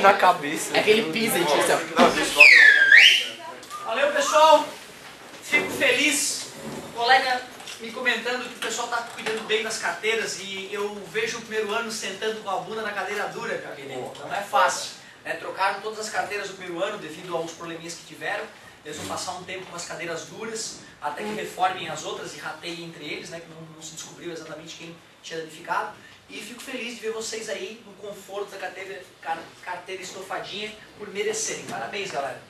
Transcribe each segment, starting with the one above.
na cabeça. É aquele pisa em ti, assim, ó. Valeu, pessoal. Fico feliz. O colega me comentando que o pessoal está cuidando bem das carteiras e eu vejo o primeiro ano sentando com a bunda na cadeira dura, querido. Não é fácil. Trocaram todas as carteiras do primeiro ano devido aos probleminhas que tiveram. Eles vão passar um tempo com as cadeiras duras até que reformem as outras e rateiem entre eles, né, que não se descobriu exatamente quem tinha danificado. E fico feliz de ver vocês aí no conforto da carteira estofadinha por merecerem. Parabéns, galera.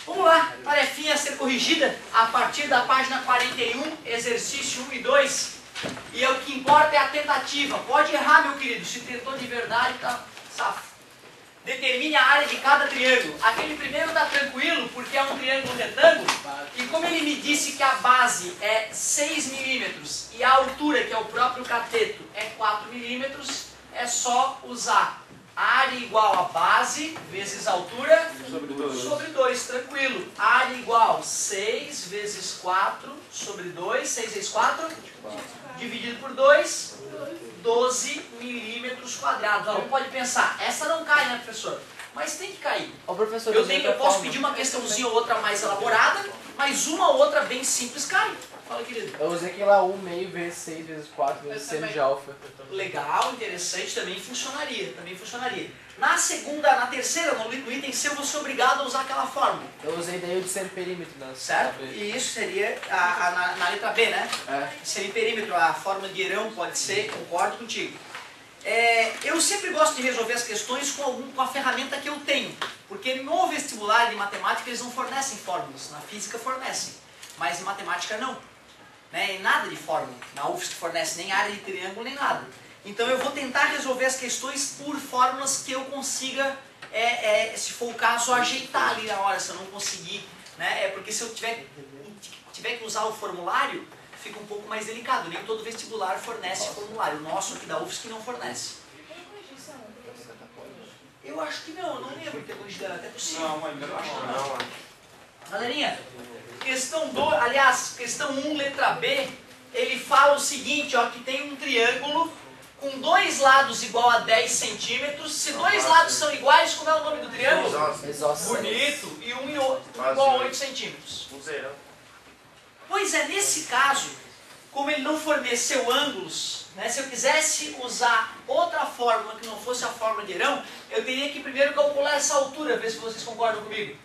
Vamos lá, tarefinha a ser corrigida a partir da página 41, exercício 1 e 2. E o que importa é a tentativa. Pode errar, meu querido, se tentou de verdade, tá safo. Determine a área de cada triângulo. Aquele primeiro está tranquilo, porque é um triângulo retângulo. E como ele me disse que a base é 6 milímetros e a altura, que é o próprio cateto, é 4 milímetros, é só usar área igual a base vezes altura sobre 2, tranquilo. Área igual 6 vezes 4 sobre 2, 6 vezes 4, dividido por 2, 12 milímetros quadrados. O aluno pode pensar, essa não cai, né, professor? Mas tem que cair. Ô, professor, Eu posso pedir uma questãozinha ou outra mais elaborada, mas uma ou outra bem simples cai. Fala, querido. Eu usei aquele lá 1 meio vezes 6 vezes 4 vezes seno de alfa. Legal, interessante, também funcionaria. Na terceira, no item C, eu vou ser obrigado a usar aquela fórmula. Eu usei daí o de semiperímetro, né? Certo? E isso seria na letra B, né? Semiperímetro, a fórmula de Herão pode ser, concordo contigo. Eu sempre gosto de resolver as questões com a ferramenta que eu tenho. Porque no vestibular de matemática eles não fornecem fórmulas. Na física fornecem, mas em matemática não. Né? Nada de fórmula. Na UFSC fornece nem área de triângulo, nem nada. Então eu vou tentar resolver as questões por fórmulas que eu consiga, se for o caso, ajeitar ali na hora, se eu não conseguir. Né? Porque se eu tiver que usar o formulário, fica um pouco mais delicado. Nem todo vestibular fornece formulário. O nosso aqui da UFSC não fornece. Eu acho que não, eu não lembro de ter corrigido, até possível. Não, ainda não. Galerinha, questão 1, letra B, ele fala o seguinte, ó, que tem um triângulo com dois lados igual a 10 centímetros. Se dois lados são iguais, como é o nome do triângulo? Bonito. E um igual a 8 centímetros. Pois é, nesse caso, como ele não forneceu ângulos, né, se eu quisesse usar outra fórmula que não fosse a fórmula de Herão, eu teria que primeiro calcular essa altura, ver se vocês concordam comigo.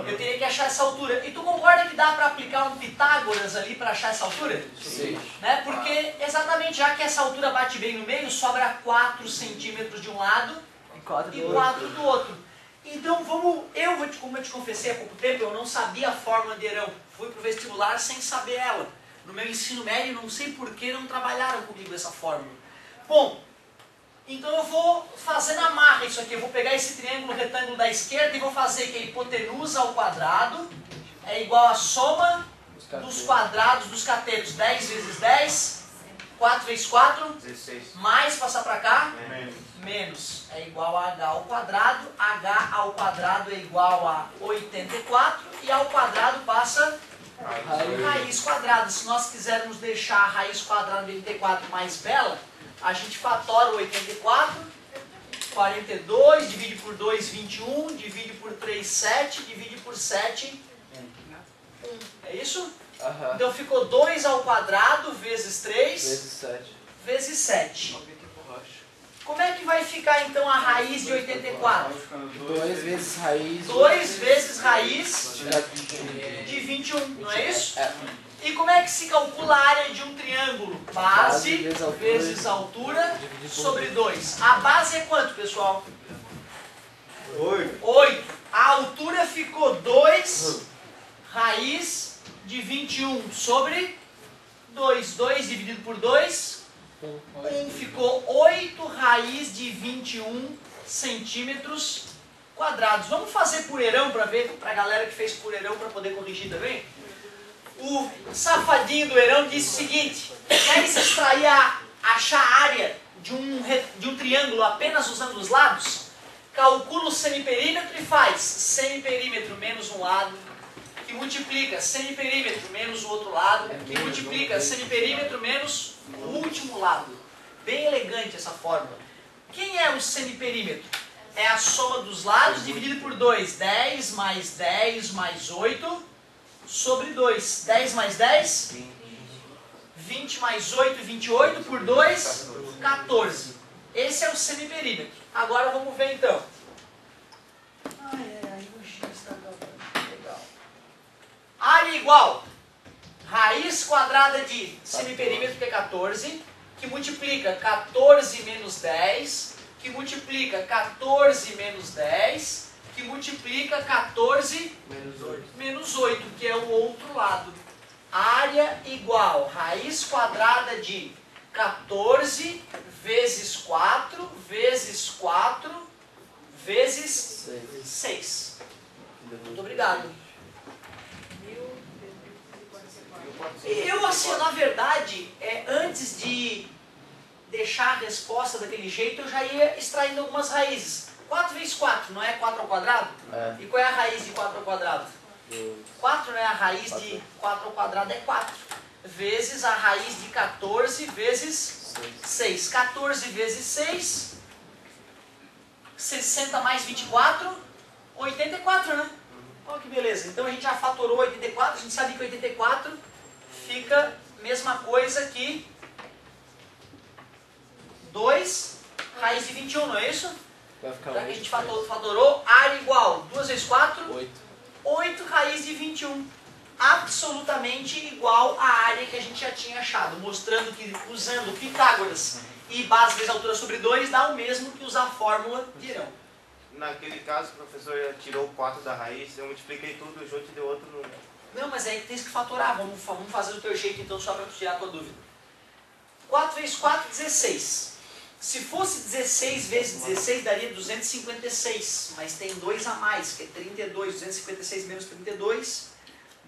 Eu teria que achar essa altura. E tu concorda que dá para aplicar um Pitágoras ali para achar essa altura? Sim. Né? Porque exatamente, já que essa altura bate bem no meio, sobra 4 centímetros de um lado e 4 do outro. Então como eu te confessei há pouco tempo, eu não sabia a fórmula de Herão. Fui para o vestibular sem saber ela. No meu ensino médio, não sei por que não trabalharam comigo essa fórmula. Bom, então eu vou fazer na marra isso aqui. Eu vou pegar esse triângulo retângulo da esquerda e vou fazer que a hipotenusa ao quadrado é igual à soma dos quadrados dos catetos. 10 vezes 10, 4 vezes 4, 16. Mais passar para cá, Menos. é igual a h ao quadrado. H ao quadrado é igual a 84 e ao quadrado passa raiz quadrada. Se nós quisermos deixar a raiz quadrada de 84 mais bela, a gente fatora o 84, 42, divide por 2, 21, divide por 3, 7, divide por 7, 1. É isso? Então ficou 2 ao quadrado vezes 3 vezes 7. Como é que vai ficar então a raiz de 84? 2 vezes raiz. 2 vezes raiz de 21, não é isso? E como é que se calcula a área de um triângulo? Base vezes altura sobre 2. A base é quanto, pessoal? 8. A altura ficou 2 raiz de 21 sobre 2. 2 dividido por 2. 1 ficou 8 raiz de 21 centímetros quadrados. Vamos fazer por Herão para ver, para a galera que fez por Herão para poder corrigir também. O safadinho do Herão disse o seguinte: queres extrair achar a área de um triângulo apenas usando os lados? Calcula o semiperímetro e faz semiperímetro menos um lado, que multiplica semiperímetro menos o outro lado, que multiplica semiperímetro menos o último lado. Bem elegante essa fórmula. Quem é o semiperímetro? é a soma dos lados dividido por 2. 10 mais 8 sobre 2. 10 mais 10? 20 mais 8, 28 por 2, 14. Esse é o semiperímetro. Agora vamos ver então. O X está legal. Área igual. Raiz quadrada de semiperímetro, que é 14, que multiplica 14 menos 10, que multiplica 14 menos 10, que multiplica 14 menos 8, que é o outro lado. Área igual raiz quadrada de 14 vezes 4 vezes 4 vezes 6. Muito obrigado. Eu, assim, na verdade, antes de deixar a resposta daquele jeito, eu já ia extraindo algumas raízes. 4 vezes 4, não é 4 ao quadrado? É. E qual é a raiz de 4 ao quadrado? 4, né? A raiz de 4 ao quadrado é 4. Vezes a raiz de 14 vezes 6. 14 vezes 6, 60 mais 24, 84, né? Olha que beleza. Então a gente já fatorou 84, a gente sabe que 84 fica mesma coisa que 2 raiz de 21, não é isso? Vai ficar Já que a gente fatorou, área igual 2 vezes 4, 8. 8 raiz de 21. Absolutamente igual à área que a gente já tinha achado, mostrando que usando Pitágoras e base vezes altura sobre 2 dá o mesmo que usar a fórmula de Herão. Naquele caso, o professor tirou 4 da raiz, eu multipliquei tudo junto e deu outro número. Não, mas aí tem que fatorar. Vamos fazer do teu jeito então, só para tirar a tua dúvida. 4 vezes 4, 16. Se fosse 16 vezes 16, daria 256. Mas tem 2 a mais, que é 32. 256 menos 32,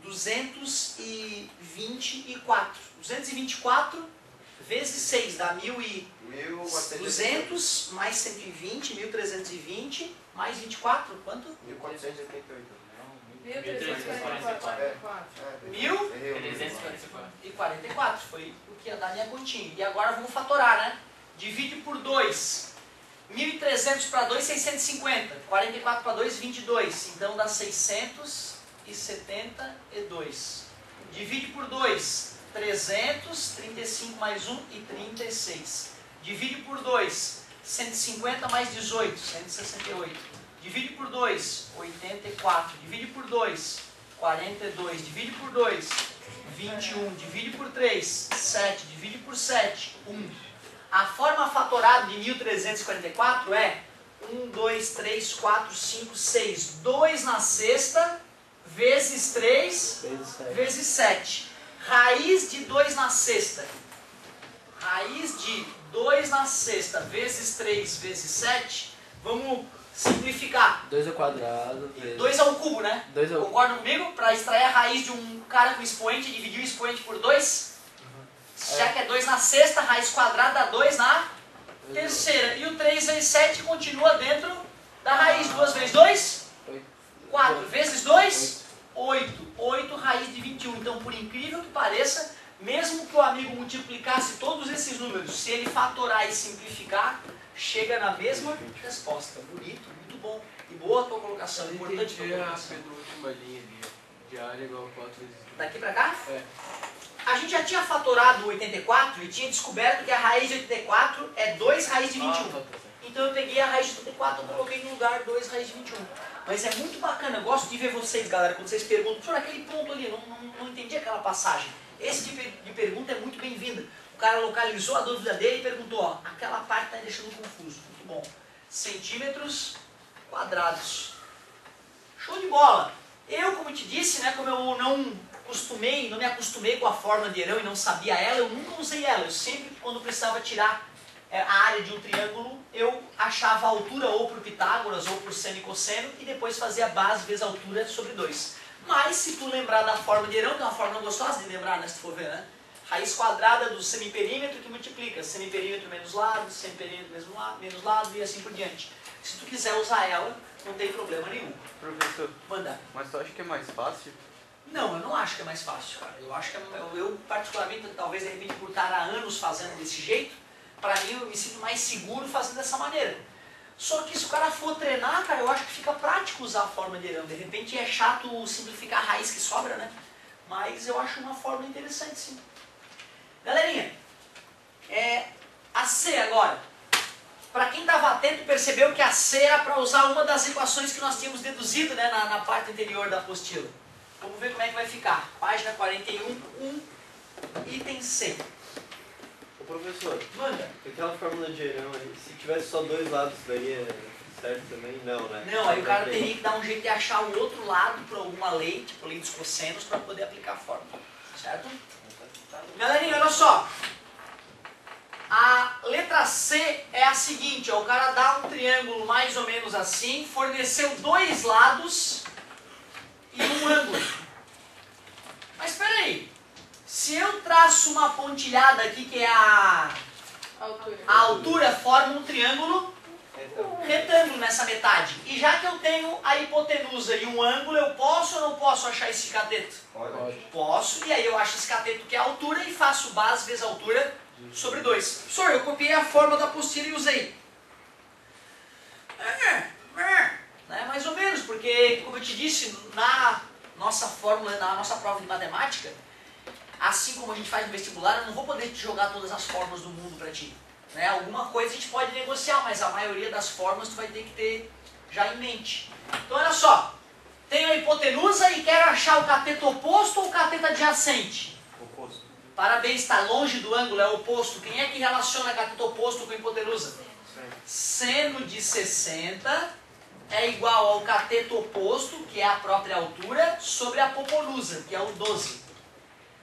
224. 224 vezes 6 dá 1.200 mais 120, 1.320 mais 24, quanto? 1488. 1.344. Foi o que ia dar minha continha. E agora vamos fatorar, né? Divide por 2. 1.300 para 2, 650. 44 para 2, 22. Então dá 672. Divide por 2. 300, 35 mais 1 e 36. Divide por 2. 150 mais 18, 168. Divide por 2, 84. Divide por 2, 42. Divide por 2, 21. Divide por 3, 7. Divide por 7, 1. A forma fatorada de 1.344 é 1, 2, 3, 4, 5, 6. 2 na sexta, vezes 3, vezes 7. Raiz de 2 na sexta. Raiz de 2 na sexta, vezes 3, vezes 7. Vamos simplificar. 2 ao quadrado. 2 ao cubo, né? 2 ao... Concordam comigo? Para extrair a raiz de um cara com expoente, dividir o expoente por 2. Já que é 2 na sexta, raiz quadrada dá 2 na terceira. E o 3 vezes 7 continua dentro da raiz. 2 vezes 2? 4 vezes 2? 8. 8 raiz de 21. Então, por incrível que pareça, mesmo que o amigo multiplicasse todos esses números, se ele fatorar e simplificar, chega na mesma resposta. Bonito, muito bom. E boa a tua colocação. Importante tua colocação. A penúltima linha ali, de área igual a 4 vezes 2. Daqui pra cá? É. A gente já tinha fatorado 84 e tinha descoberto que a raiz de 84 é 2 raiz de 21. Então eu peguei a raiz de 84 e coloquei no lugar 2 raiz de 21. Mas é muito bacana, eu gosto de ver vocês, galera, quando vocês perguntam, professor, aquele ponto ali, não entendi aquela passagem. Esse tipo de pergunta é muito bem-vinda. O cara localizou a dúvida dele e perguntou, ó, aquela parte está deixando confuso. Muito bom. Centímetros quadrados. Show de bola. Eu, como te disse, né, como eu não me acostumei com a forma de Herão e não sabia ela, eu nunca usei ela. Eu sempre, quando precisava tirar a área de um triângulo, eu achava a altura ou por Pitágoras ou por seno e cosseno e depois fazia base vezes altura sobre 2. Mas se tu lembrar da forma de Herão, que é uma forma gostosa de lembrar, né, se tu for ver, né? Raiz quadrada do semiperímetro que multiplica semiperímetro menos lado, semiperímetro menos lado e assim por diante. Se tu quiser usar ela, não tem problema nenhum. Professor, Manda. mas tu acha que é mais fácil? Não, eu não acho que é mais fácil, cara. Eu acho que eu particularmente, talvez de repente por estar há anos fazendo desse jeito, para mim eu me sinto mais seguro fazendo dessa maneira. Só que se o cara for treinar, cara, eu acho que fica prático usar a fórmula de Eirão. De repente é chato simplificar a raiz que sobra, né? Mas eu acho uma fórmula interessante, sim. Galerinha, a C agora. Para quem estava atento, percebeu que a C era para usar uma das equações que nós tínhamos deduzido, né, na parte anterior da apostila. Vamos ver como é que vai ficar. Página 41, item C. Ô professor, Manda. aquela fórmula de Eirão aí, se tivesse só dois lados, daria certo também? Não, né? Não, aí o cara teria que dar um jeito de achar o outro lado por alguma lei, tipo lei dos cossenos, para poder aplicar a fórmula. Certo? Galerinha, olha só. A letra C é a seguinte, ó, o cara dá um triângulo mais ou menos assim, forneceu dois lados e um ângulo. Mas espera aí, se eu traço uma pontilhada aqui, que é a altura forma um triângulo retângulo nessa metade. E já que eu tenho a hipotenusa e um ângulo, eu posso ou não posso achar esse cateto? Pode. Posso, e aí eu acho esse cateto que é a altura e faço base vezes altura sobre 2. Professor, eu copiei a forma da apostila e usei. Né, mais ou menos, porque, como eu te disse, na nossa fórmula, na nossa prova de matemática, assim como a gente faz no vestibular, eu não vou poder te jogar todas as fórmulas do mundo para ti. Né? Alguma coisa a gente pode negociar, mas a maioria das fórmulas tu vai ter que ter já em mente. Então olha só, tenho a hipotenusa e quero achar o cateto oposto ou o cateto adjacente? Oposto. Parabéns, está longe do ângulo, é oposto. Quem é que relaciona cateto oposto com hipotenusa? Seno de 60 é igual ao cateto oposto, que é a própria altura, sobre a hipotenusa, que é o 12.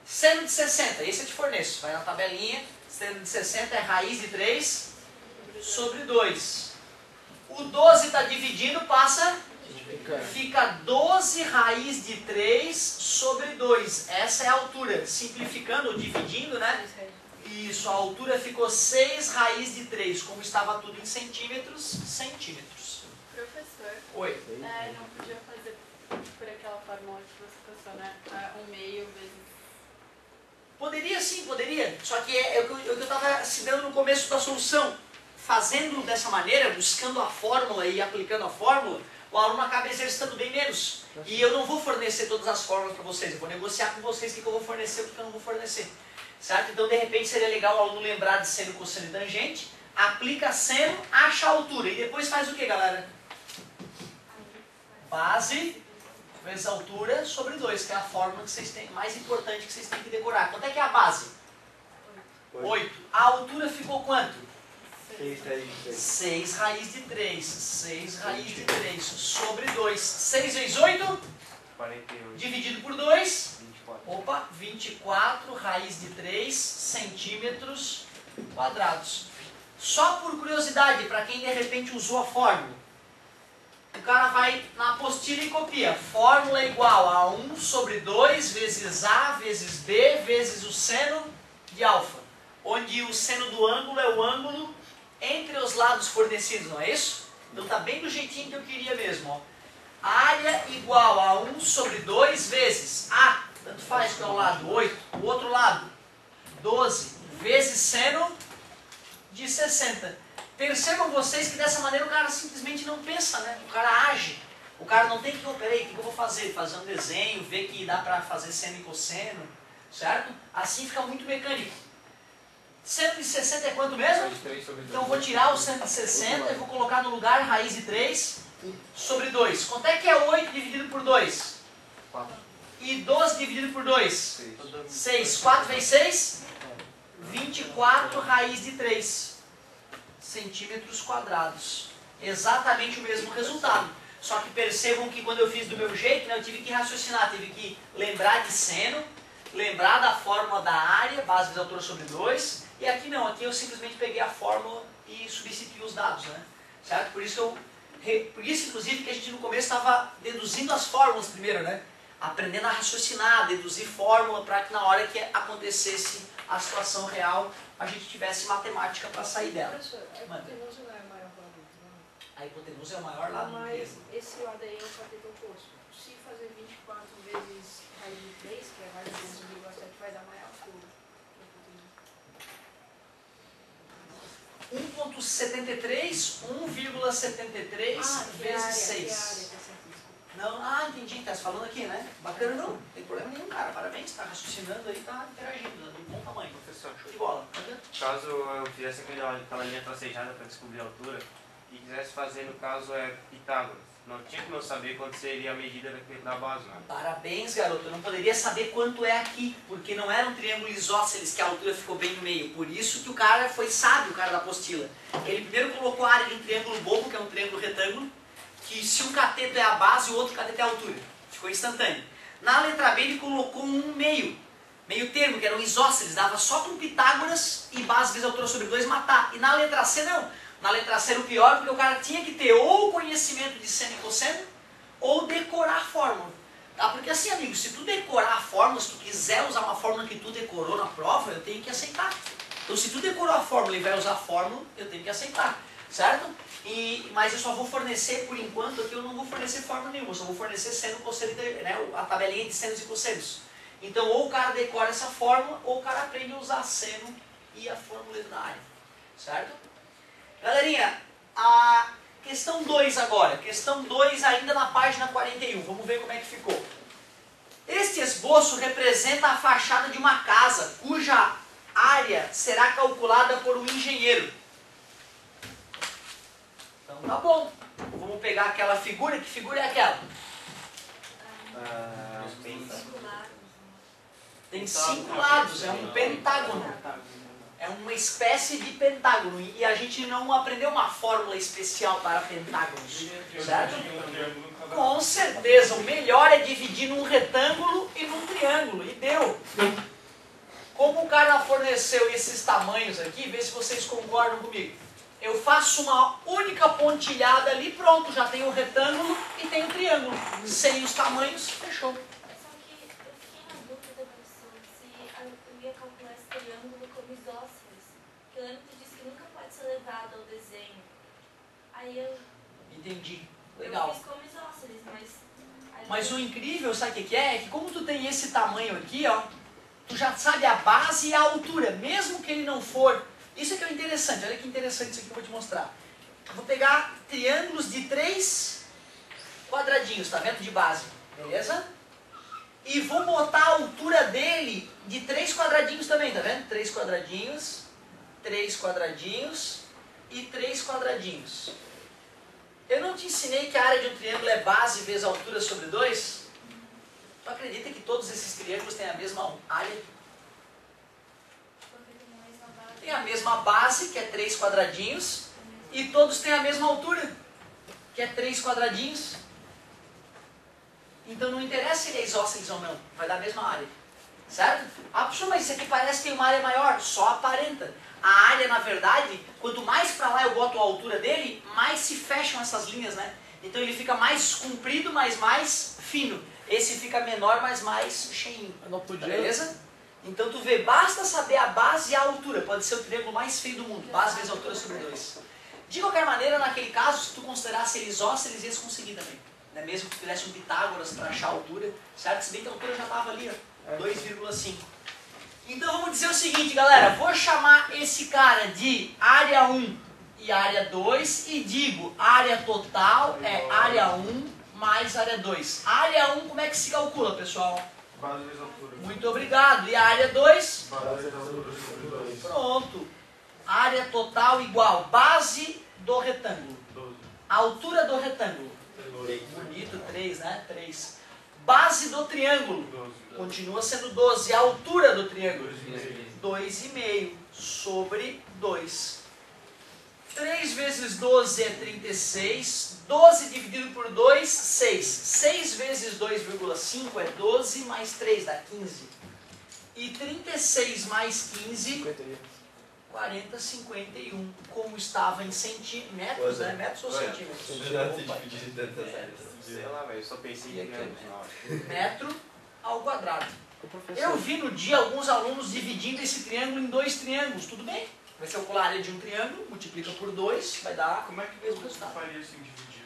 Seno de 60, esse eu te forneço, vai na tabelinha. Seno de 60 é raiz de 3 sobre 2. O 12 está dividindo, passa, fica 12 raiz de 3 sobre 2. Essa é a altura. Simplificando ou dividindo, né? Isso, a altura ficou 6 raiz de 3. Como estava tudo em centímetros, centímetros. Professor, Oi. não podia fazer por aquela fórmula que você passou, né? 1/2 vezes... Poderia sim, poderia. Só que é o que eu estava se dando no começo da solução. Fazendo dessa maneira, buscando a fórmula e aplicando a fórmula, o aluno acaba exercitando bem menos. E eu não vou fornecer todas as fórmulas para vocês. Eu vou negociar com vocês o que eu vou fornecer e o que eu não vou fornecer. Certo? Então, de repente, seria legal o aluno lembrar de seno, cosseno e tangente, aplica seno, acha a altura. E depois faz o que, galera? Base vezes altura sobre 2, que é a fórmula que vocês têm, mais importante que vocês têm que decorar. Quanto é que é a base? 8. A altura ficou quanto? 6 raiz de 3. 6 raiz de 3. 6 raiz de 3 sobre 2. 6 vezes 8? 48. Dividido por 2? 24. Opa, 24 raiz de 3 centímetros quadrados. Só por curiosidade, para quem de repente usou a fórmula. O cara vai na apostila e copia. Fórmula igual a 1 sobre 2 vezes A vezes B vezes o seno de alfa. Onde o seno do ângulo é o ângulo entre os lados fornecidos, não é isso? Então tá bem do jeitinho que eu queria mesmo. Ó. Área igual a 1 sobre 2 vezes A, tanto faz que é um lado, 8. O outro lado, 12 vezes seno de 60. Percebam vocês que dessa maneira o cara simplesmente não pensa, né? O cara age. O cara não tem que, peraí, o que eu vou fazer? Fazer um desenho, ver que dá para fazer seno e cosseno, certo? Assim fica muito mecânico. Seno de 60 é quanto mesmo? Então eu vou tirar o seno de 60 e vou colocar no lugar raiz de 3 sobre 2. Quanto é que é 8 dividido por 2? 4. E 12 dividido por 2? 6. 6. 4 vezes 6? 24 raiz de 3 centímetros quadrados. Exatamente o mesmo resultado. Só que percebam que quando eu fiz do meu jeito, né, eu tive que raciocinar, tive que lembrar de seno, lembrar da fórmula da área, base vezes altura sobre 2, e aqui não, aqui eu simplesmente peguei a fórmula e substituí os dados, né? Certo? Por isso inclusive que a gente no começo estava deduzindo as fórmulas primeiro, né? Aprendendo a raciocinar, deduzir fórmula para que na hora que acontecesse a situação real, a gente tivesse matemática para sair dela. Professor, a hipotenusa não é o maior lado do triângulo? A hipotenusa é o maior lado do Mas triângulo. esse lado aí é o cateto oposto. Se fazer 24 vezes raiz de 3, que é raiz de 11,7, vai dar maior altura. 1,73, 1,73 vezes 6. Não, entendi, tá se falando aqui, né? Bacana, não tem problema nenhum, cara. Parabéns, tá raciocinando aí, tá interagindo, de bom tamanho. Professor, Show de bola. caso eu fizesse aquela linha tracejada para descobrir a altura e quisesse fazer, no caso, Pitágoras, não tinha como eu saber quanto seria a medida da base, né? Parabéns, garoto. Eu não poderia saber quanto é aqui, porque não era um triângulo isósceles que a altura ficou bem no meio. Por isso que o cara foi sábio, o cara da apostila. Ele primeiro colocou a área de um triângulo bobo, que é um triângulo retângulo, que se um cateto é a base, o outro cateto é a altura. Ficou instantâneo. Na letra B ele colocou um meio termo, que era um isósceles, dava só com Pitágoras e base vezes altura sobre 2 matar. E na letra C não. Na letra C era o pior, porque o cara tinha que ter ou o conhecimento de seno e cosseno, ou decorar a fórmula. Tá? Porque assim, amigo, se tu decorar a fórmula, se tu quiser usar uma fórmula que tu decorou na prova, eu tenho que aceitar. Então se tu decorou a fórmula e vai usar a fórmula, eu tenho que aceitar. Certo? Mas eu só vou fornecer, por enquanto, aqui eu não vou fornecer fórmula nenhuma, eu só vou fornecer seno, cosseno, né, a tabelinha de senos e cossenos. Então ou o cara decora essa fórmula, ou o cara aprende a usar seno e a fórmula da área. Certo? Galerinha, a questão 2 agora. Questão 2 ainda na página 41. Vamos ver como é que ficou. Este esboço representa a fachada de uma casa, cuja área será calculada por um engenheiro. Então tá bom. Vamos pegar aquela figura. Que figura é aquela? Tem 5 lados. É um pentágono. É uma espécie de pentágono. E a gente não aprendeu uma fórmula especial para pentágonos. Certo? Com certeza. O melhor é dividir num retângulo e num triângulo. E deu. Como o cara forneceu esses tamanhos aqui, vê se vocês concordam comigo. Eu faço uma única pontilhada ali, pronto, já tem o retângulo e tem o triângulo. Sem os tamanhos, fechou. Só que eu fiquei na dúvida, professor, se eu ia calcular esse triângulo como isósceles. Porque eu lembro que tu disse que nunca pode ser levado ao desenho. Aí eu... Entendi. Legal. Eu fiz como isósceles, Mas o incrível, sabe o que é? É que como tu tem esse tamanho aqui, ó, tu já sabe a base e a altura, mesmo que ele não for... Isso aqui é interessante, olha que interessante isso aqui que eu vou te mostrar. Eu vou pegar triângulos de 3 quadradinhos, tá vendo? De base, beleza? E vou botar a altura dele de 3 quadradinhos também, tá vendo? 3 quadradinhos, 3 quadradinhos e 3 quadradinhos. Eu não te ensinei que a área de um triângulo é base vezes altura sobre 2? Tu acredita que todos esses triângulos têm a mesma área? Tem a mesma base, que é 3 quadradinhos, e todos têm a mesma altura, que é 3 quadradinhos. Então não interessa se ele é isósceles ou não, vai dar a mesma área. Certo? Ah, professor, mas isso aqui parece que tem uma área maior, só aparenta. A área, na verdade, quanto mais para lá eu boto a altura dele, mais se fecham essas linhas, né? Então ele fica mais comprido, mas mais fino. Esse fica menor, mas mais cheinho. Eu não podia... Beleza? Então tu vê, basta saber a base e a altura. Pode ser o triângulo mais feio do mundo. Base vezes altura sobre 2. De qualquer maneira, naquele caso, se tu considerasse ele isósceles, ias conseguir também. Né? Mesmo que tu fizesse um Pitágoras para achar a altura. Certo? Se bem que a altura já estava ali, ó, 2,5. Então vamos dizer o seguinte, galera. Vou chamar esse cara de área 1 e área 2. E digo, área total é área 1 mais área 2. Área 1, como é que se calcula, pessoal? Base vezes altura. Muito obrigado. E a área 2? Base vezes altura sobre 2. Pronto. Área total igual. Base do retângulo. 12. Altura do retângulo. 12. Bonito, 3, né? 3. Base do triângulo. 12. Continua sendo 12. A altura do triângulo. 2,5. 2,5 sobre 2. 3 vezes 12 é 36. 12 dividido por 2, 6. 6 vezes 2,5 é 12, mais 3 dá 15. E 36 mais 15, 40, 51. Como estava em centímetros, né? Metros ou centímetros? Sei lá, velho, eu só pensei em gramas na hora. Metro ao quadrado. Eu vi no dia alguns alunos dividindo esse triângulo em 2 triângulos. Tudo bem? Vai calcular a área de um triângulo, multiplica por 2, vai dar Como é que o mesmo resultado. faria assim dividir?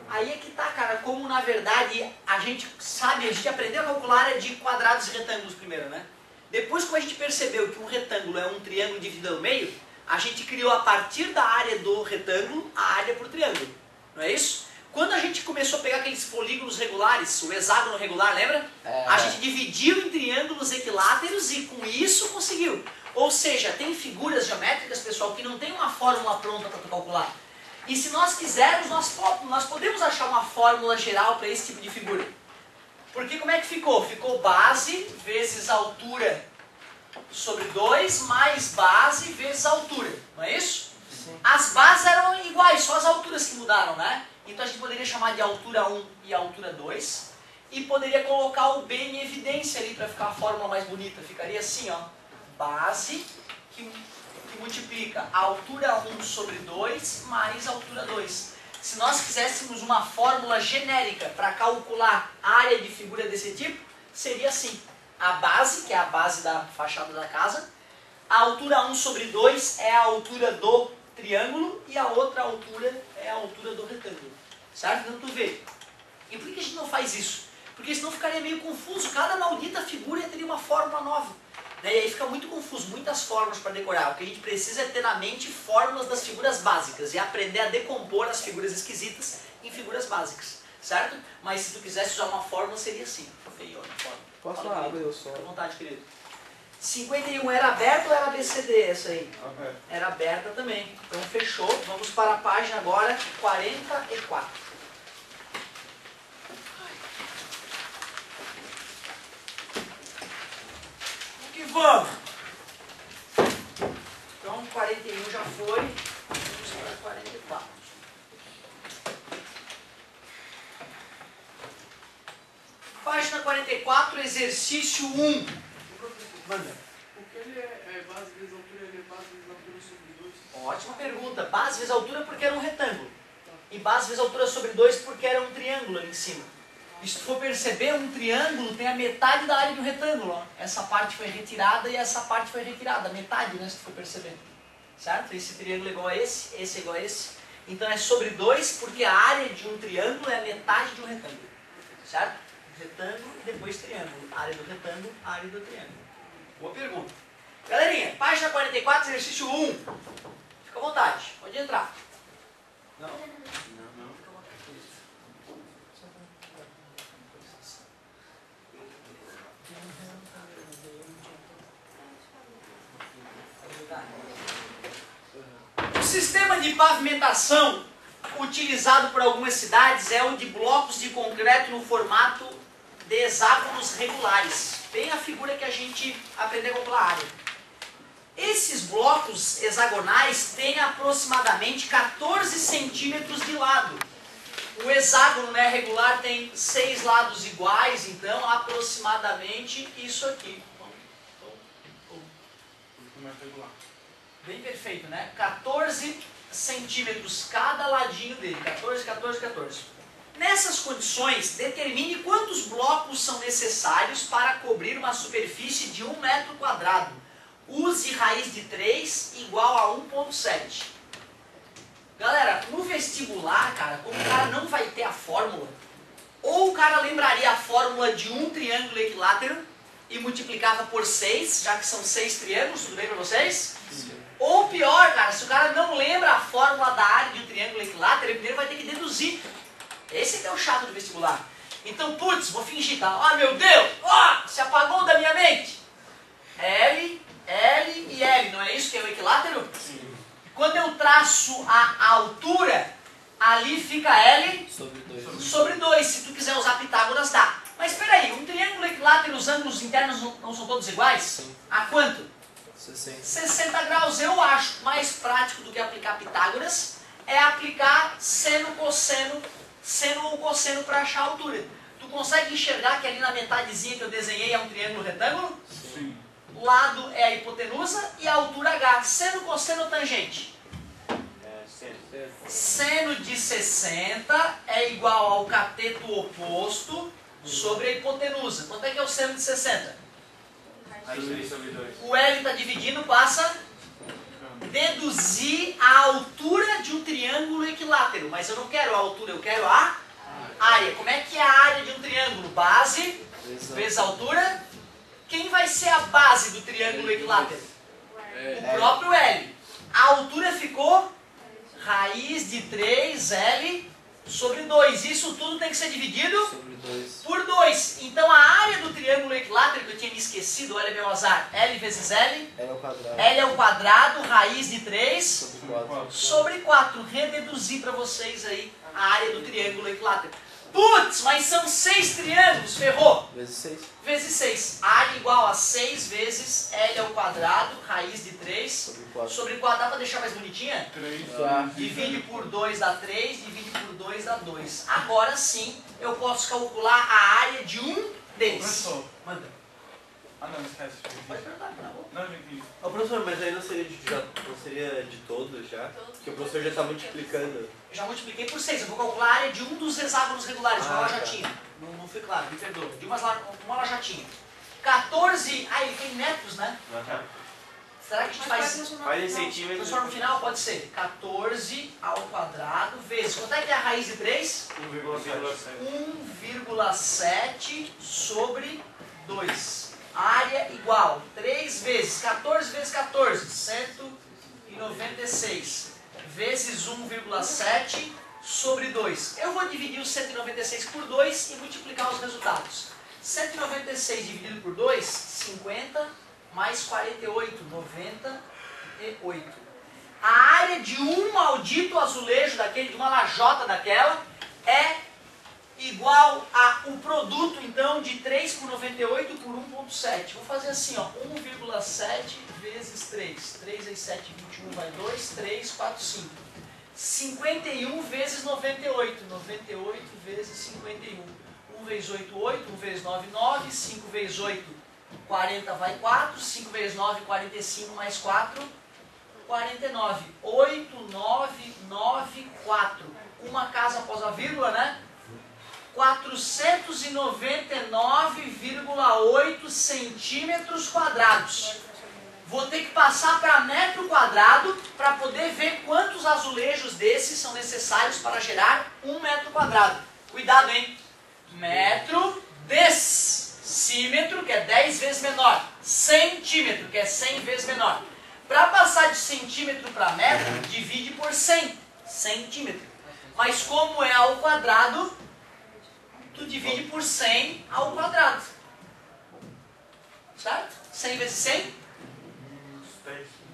Aí é que tá, cara, como na verdade a gente sabe, a gente aprendeu a calcular a área de quadrados e retângulos primeiro, né? Depois, como a gente percebeu que um retângulo é um triângulo dividido ao meio, A gente criou a partir da área do retângulo, a área por triângulo. Não é isso? Quando a gente começou a pegar aqueles polígonos regulares, o hexágono regular, lembra? A gente dividiu em triângulos equiláteros e com isso conseguiu. Ou seja, tem figuras geométricas, pessoal, que não tem uma fórmula pronta para tu calcular. E se nós quisermos, nós podemos achar uma fórmula geral para esse tipo de figura. Porque como é que ficou? Ficou base vezes altura sobre 2 mais base vezes altura. Não é isso? Sim. As bases eram iguais, só as alturas que mudaram, né? Então a gente poderia chamar de altura 1 e altura 2. E poderia colocar o B em evidência ali para ficar a fórmula mais bonita. Ficaria assim, ó. Base que multiplica a altura 1 sobre 2 mais a altura 2. Se nós quiséssemos uma fórmula genérica para calcular a área de figura desse tipo, seria assim. A base, que é a base da fachada da casa, a altura 1 sobre 2 é a altura do triângulo e a outra altura é a altura do retângulo. Certo? Então tu vê. E por que a gente não faz isso? Porque senão ficaria meio confuso. Cada maldita figura teria uma fórmula nova. Né? E aí fica muito confuso, muitas fórmulas para decorar. O que a gente precisa é ter na mente fórmulas das figuras básicas e aprender a decompor as figuras esquisitas em figuras básicas. Certo? Mas se tu quisesse usar uma fórmula, seria assim. Feiona, fórmula. Posso Fala, lá, querido. abrir o som? Fica à vontade, querido. 51 era aberta ou era ABCD essa aí? Aberto. Era aberta também. Então fechou. Vamos para a página agora 44. Que vamos! Então 41 já foi. Vamos para 44. Página 44, exercício 1. Manda. Porque ele é base vezes altura, ele é base vezes altura sobre 2. Ótima pergunta. Base vezes altura porque era um retângulo. E base vezes altura sobre 2 porque era um triângulo ali em cima. E se tu for perceber, um triângulo tem a metade da área de um retângulo. Ó. Essa parte foi retirada e essa parte foi retirada. Metade, né? Se tu for perceber. Certo? Esse triângulo é igual a esse é igual a esse. Então é sobre 2 porque a área de um triângulo é a metade de um retângulo. Certo? Retângulo e depois triângulo. Área do retângulo, área do triângulo. Boa pergunta. Galerinha, página 44, exercício 1. Fica à vontade, pode entrar. Não? Não. Fica à vontade. O sistema de pavimentação utilizado por algumas cidades é o de blocos de concreto no formato de hexágonos regulares. Bem a figura que a gente aprendeu a calcular a área. Esses blocos hexagonais têm aproximadamente 14 centímetros de lado. O hexágono, né, regular tem 6 lados iguais, então aproximadamente isso aqui. Bem perfeito, né? 14 centímetros cada ladinho dele. 14, 14, 14. Nessas condições, determine quantos blocos são necessários para cobrir uma superfície de 1 metro quadrado. Use raiz de 3 igual a 1,7. Galera, no vestibular, cara, como o cara não vai ter a fórmula, ou o cara lembraria a fórmula de um triângulo equilátero e multiplicava por 6, já que são 6 triângulos, tudo bem pra vocês? Sim. Ou pior, cara, se o cara não lembra a fórmula da área de um triângulo equilátero, ele primeiro vai ter que deduzir. Esse que é o chato do vestibular. Então, putz, vou fingir, tá? Ah, meu Deus! Ah, se apagou da minha mente! L, L e L, não é isso que é o equilátero? Sim. Quando eu traço a altura, ali fica L sobre 2. Se tu quiser usar Pitágoras, dá. Mas espera aí, um triângulo equilátero, os ângulos internos não são todos iguais? Sim. A quanto? 60. 60 graus. Eu acho mais prático do que aplicar Pitágoras é aplicar seno, cosseno, seno ou cosseno para achar a altura. Tu consegue enxergar que ali na metadezinha que eu desenhei é um triângulo retângulo? Sim. O lado é a hipotenusa e a altura H. Seno, cosseno ou tangente? Seno de 60 é igual ao cateto oposto sobre a hipotenusa. Quanto é que é o seno de 60? Raiz 3 sobre 2. O L está dividindo, passa deduzir a altura de um triângulo equilátero. Mas eu não quero a altura, eu quero a área. Como é que é a área de um triângulo? Base vezes altura. Quem vai ser a base do triângulo equilátero? O próprio L. A altura ficou raiz de 3L sobre 2. Isso tudo tem que ser dividido Sobre 2. por 2. Então a área do triângulo equilátero, que eu tinha me esquecido, olha meu azar, L vezes L. L ao quadrado. L ao quadrado, raiz de 3 Sobre 4. sobre 4. Rededuzir para vocês aí a área do triângulo equilátero. Putz, mas são 6 triângulos, ferrou. Vezes 6. Vezes 6. Área igual a 6 vezes L ao quadrado, raiz de 3 Sobre 4. sobre 4. Dá para deixar mais bonitinha? Tá. Divide por 2 dá 3, divide por 2 dá 2. Agora sim, eu posso calcular a área de um deles. Professor. Manda. Ah, não, esquece. Pode perguntar, tá bom. Não, já entendi. Ô professor, mas aí não seria de todos já? Porque o professor já está multiplicando. Já multipliquei por 6. Eu vou calcular a área de um dos hexágonos regulares. Uma Ah, ela já tá. tinha. Não foi claro, me perdoa. De uma ela já tinha. 14. Ah, ele tem metros, né? Será que a gente faz. Faz em centímetros. Transforma no final? Pode ser 14 ao quadrado vezes. Quanto é que é a raiz de 3? 1,7 sobre 2. Área igual 3 vezes 14 vezes 14, 196. Vezes 1,7 sobre 2. Eu vou dividir os 196 por 2 e multiplicar os resultados. 196 dividido por 2, 50, mais 48, 98. A área de um maldito azulejo daquele, de uma lajota daquela, é igual a o produto, então, de 3 por 98 por 1,7. Vou fazer assim, ó, 1,7 vezes 3. 3 vezes 7, 21, vai 2, 3, 4, 5. 51 vezes 98. 98 vezes 51. 1 vezes 8, 8. 1 vezes 9, 9. 5 vezes 8, 40, vai 4. 5 vezes 9, 45, mais 4, 49. 8, 9, 9, 4. Uma casa após a vírgula, né? 499,8 centímetros quadrados. Vou ter que passar para metro quadrado para poder ver quantos azulejos desses são necessários para gerar 1 metro quadrado. Cuidado, hein? Metro decímetro, que é 10 vezes menor. Centímetro, que é 100 vezes menor. Para passar de centímetro para metro, divide por 100. Centímetro. Mas como é ao quadrado, tu divide por 100 ao quadrado. Certo? 100 vezes 100?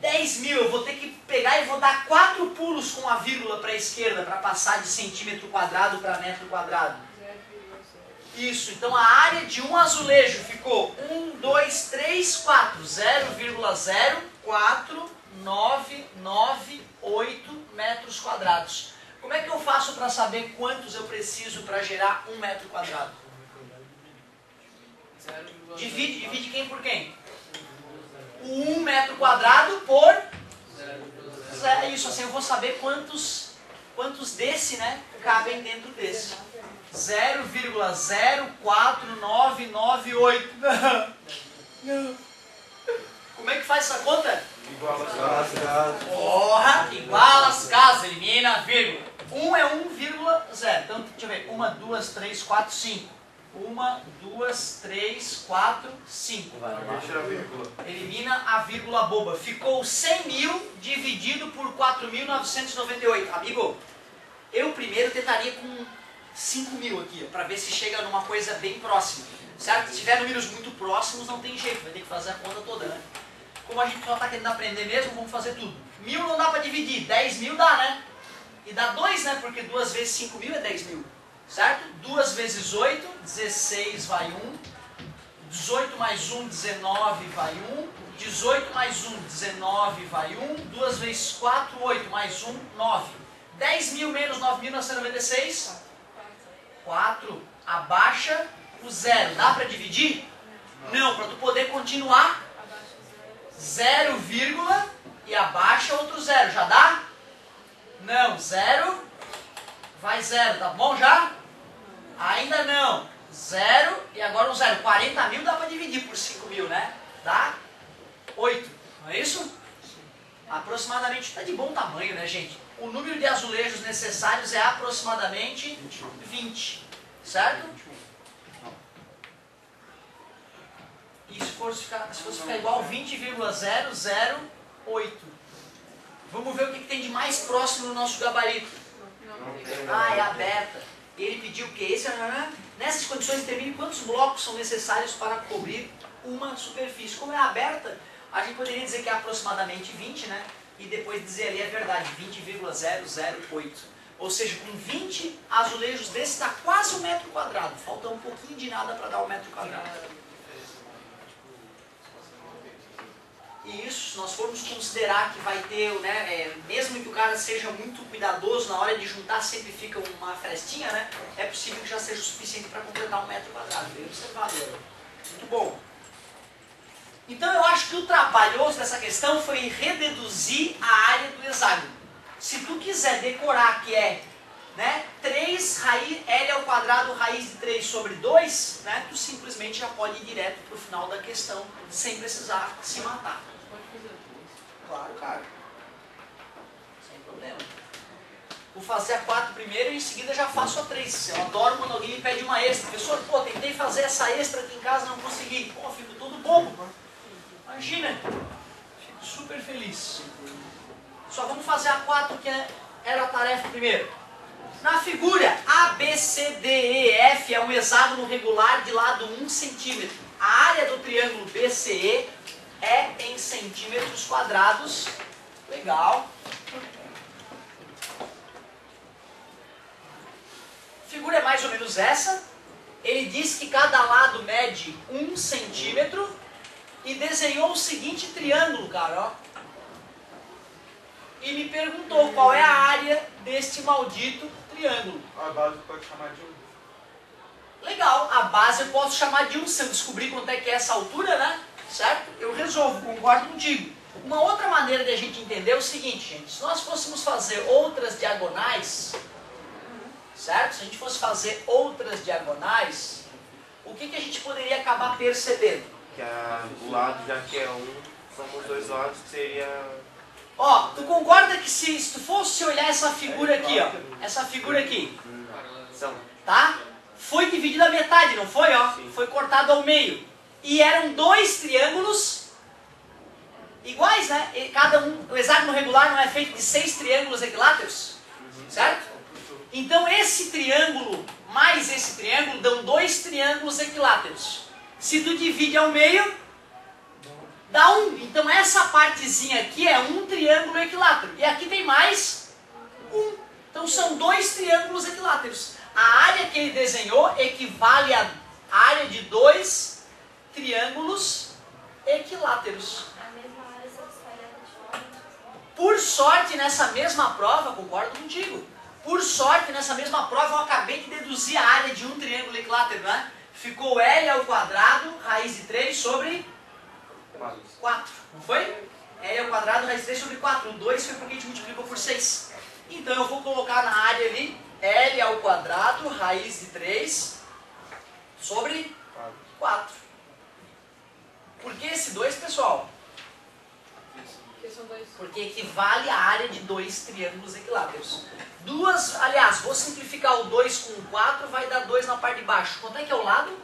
10 mil. Eu vou ter que pegar e vou dar 4 pulos com a vírgula para a esquerda para passar de centímetro quadrado para metro quadrado. Isso. Então a área de um azulejo ficou 1, 2, 3, 4. 0,049998 metros quadrados. Como é que eu faço para saber quantos eu preciso para gerar 1 metro quadrado? Divide quem por quem? O 1 metro quadrado por... Isso, assim eu vou saber quantos desse, né, cabem dentro desse. 0,04998. Não. Como é que faz essa conta? Igual as casas. Porra, igual as casas, elimina a vírgula. 1 é 1,0. Então, deixa eu ver. 1, 2, 3, 4, 5. 1, 2, 3, 4, 5. Deixa a vírgula. Elimina a vírgula boba. Ficou 100 mil dividido por 4.998. Amigo, eu primeiro tentaria com 5 mil aqui, para ver se chega numa coisa bem próxima. Certo? Se tiver números muito próximos, não tem jeito. Vai ter que fazer a conta toda, né? Como a gente só está querendo aprender mesmo, vamos fazer tudo. 1000 não dá para dividir, 10 mil dá, né? E dá 2, né? Porque 2 vezes 5 mil é 10 mil. Certo? 2 vezes 8, 16 vai 1. 18 mais 1, 19 vai 1. 18 mais 1, 19 vai 1. 2 vezes 4, 8 mais 1, 9. 10 mil menos 9.996. 4. Abaixa o 0. Dá para dividir? Não. Para tu poder continuar, 0, vírgula e abaixa outro 0. Já dá? Não. 0. Vai 0. Tá bom já? Ainda não. 0 e agora um 0. 40 mil dá para dividir por 5 mil, né? Dá? 8. Não é isso? Aproximadamente está de bom tamanho, né, gente? O número de azulejos necessários é aproximadamente 20. Certo? E se fosse ficar igual 20,008. Vamos ver o que tem de mais próximo no nosso gabarito. Não tem. Ah, é aberta. Ele pediu que esse, nessas condições, determine quantos blocos são necessários para cobrir uma superfície. Como é aberta, a gente poderia dizer que é aproximadamente 20, né? E depois dizer ali a verdade, 20,008. Ou seja, com 20 azulejos desses está quase 1 metro quadrado. Falta um pouquinho de nada para dar 1 metro quadrado. E isso, se nós formos considerar que vai ter, né, mesmo que o cara seja muito cuidadoso, na hora de juntar sempre fica uma frestinha, né? É possível que já seja o suficiente para completar 1 metro quadrado. Bem observado, muito bom. Então eu acho que o trabalhoso dessa questão foi rededuzir a área do hexágono. Se tu quiser decorar que é, né, 3 L ao quadrado raiz de 3 sobre 2, né, tu simplesmente já pode ir direto para o final da questão sem precisar se matar. Claro, cara. Sem problema. Vou fazer a 4 primeiro e em seguida já faço a 3. Eu adoro quando alguém me pede uma extra. Professor, pô, tentei fazer essa extra aqui em casa e não consegui. Pô, fico todo bobo. Imagina. Fico super feliz. Só vamos fazer a 4 que era a tarefa primeiro. Na figura ABCDEF é um hexágono regular de lado 1 centímetro. A área do triângulo BCE é em centímetros quadrados. Legal. A figura é mais ou menos essa. Ele diz que cada lado mede 1 centímetro e desenhou o seguinte triângulo, cara, ó. E me perguntou qual é a área deste maldito triângulo. A base pode chamar de 1. Legal, a base eu posso chamar de 1, se eu descobrir quanto é que é essa altura, né? Certo? Eu resolvo, concordo contigo. Uma outra maneira de a gente entender é o seguinte, gente. Se nós fôssemos fazer outras diagonais, certo? Se a gente fosse fazer outras diagonais, o que a gente poderia acabar percebendo? Que o lado, já que é 1, são os 2 lados, que seria... Ó, tu concorda que se tu fosse olhar essa figura aqui, ó, essa figura aqui, São. tá? Foi dividida a metade, não foi, ó? Sim. Foi cortado ao meio. E eram 2 triângulos iguais, né? E cada um, o hexágono regular não é feito de 6 triângulos equiláteros, certo? Então esse triângulo mais esse triângulo dão 2 triângulos equiláteros. Se tu divide ao meio, dá 1. Então essa partezinha aqui é um triângulo equilátero. E aqui tem mais 1. Então são 2 triângulos equiláteros. A área que ele desenhou equivale à área de 2 triângulos equiláteros. A mesma área só espalhada de fora. Por sorte, nessa mesma prova, concordo contigo, por sorte, nessa mesma prova eu acabei de deduzir a área de um triângulo equilátero, né? Ficou L ao quadrado, raiz de 3 sobre 4, não foi? L ao quadrado, raiz de 3 sobre 4. O 2 foi porque a gente multiplicou por 6. Então eu vou colocar na área ali, L ao quadrado, raiz de 3 sobre 4. Por que esse 2, pessoal? Porque são 2. Porque equivale à área de 2 triângulos equiláteros. Aliás, vou simplificar o 2 com o 4, vai dar 2 na parte de baixo. Quanto é que é o lado?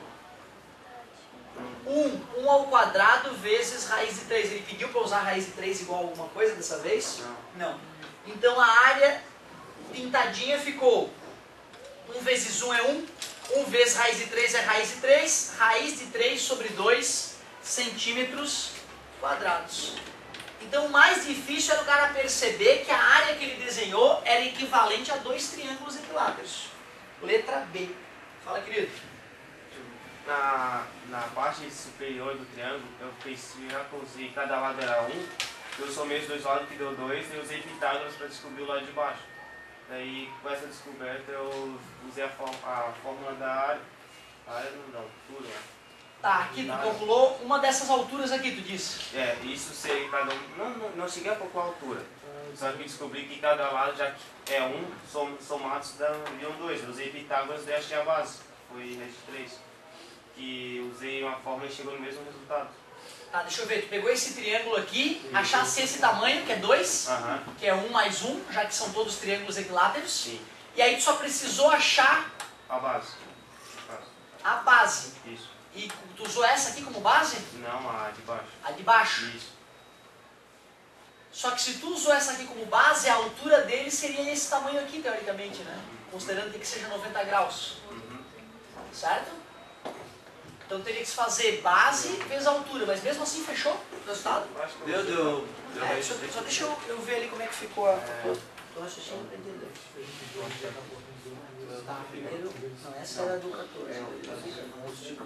1 ao quadrado vezes raiz de 3. Ele pediu para usar raiz de 3 igual a alguma coisa dessa vez? Não. Então a área pintadinha ficou 1 vezes 1 é 1, 1 vezes raiz de 3 é raiz de 3, raiz de 3 sobre 2 centímetros quadrados. Então o mais difícil era o cara perceber que a área que ele desenhou era equivalente a 2 triângulos equiláteros. Letra B. Fala, querido. Na parte superior do triângulo, eu já usei cada lado era 1, eu somei os 2 lados que deu 2 e usei Pitágoras para descobrir o lado de baixo. Daí, com essa descoberta, eu usei a fórmula da área. A área não dá altura, né? Tá, aqui tu calculou uma dessas alturas aqui, tu disse. É, isso seria cada um. Não cheguei a calcular a altura. Só que descobri que cada lado já é 1, somados dão 2. Eu usei Pitágoras e achei a base. Foi raiz de 3. Que usei uma fórmula e chegou no mesmo resultado. Tá, deixa eu ver, tu pegou esse triângulo aqui, achasse esse tamanho, que é 2, que é 1 mais 1, já que são todos triângulos equiláteros. Sim. E aí tu só precisou achar A base. a base. Isso. E tu usou essa aqui como base? Não, a de baixo. A de baixo. Isso. Só que se tu usou essa aqui como base, a altura dele seria esse tamanho aqui, teoricamente, né? Considerando que seja 90 graus. Certo? Então teria que se fazer base vezes a altura, mas mesmo assim fechou o resultado? Deu Só deixa eu ver ali como é que ficou a... Tô raciocínio pra entender. Tá, primeiro... Não, essa era do 14.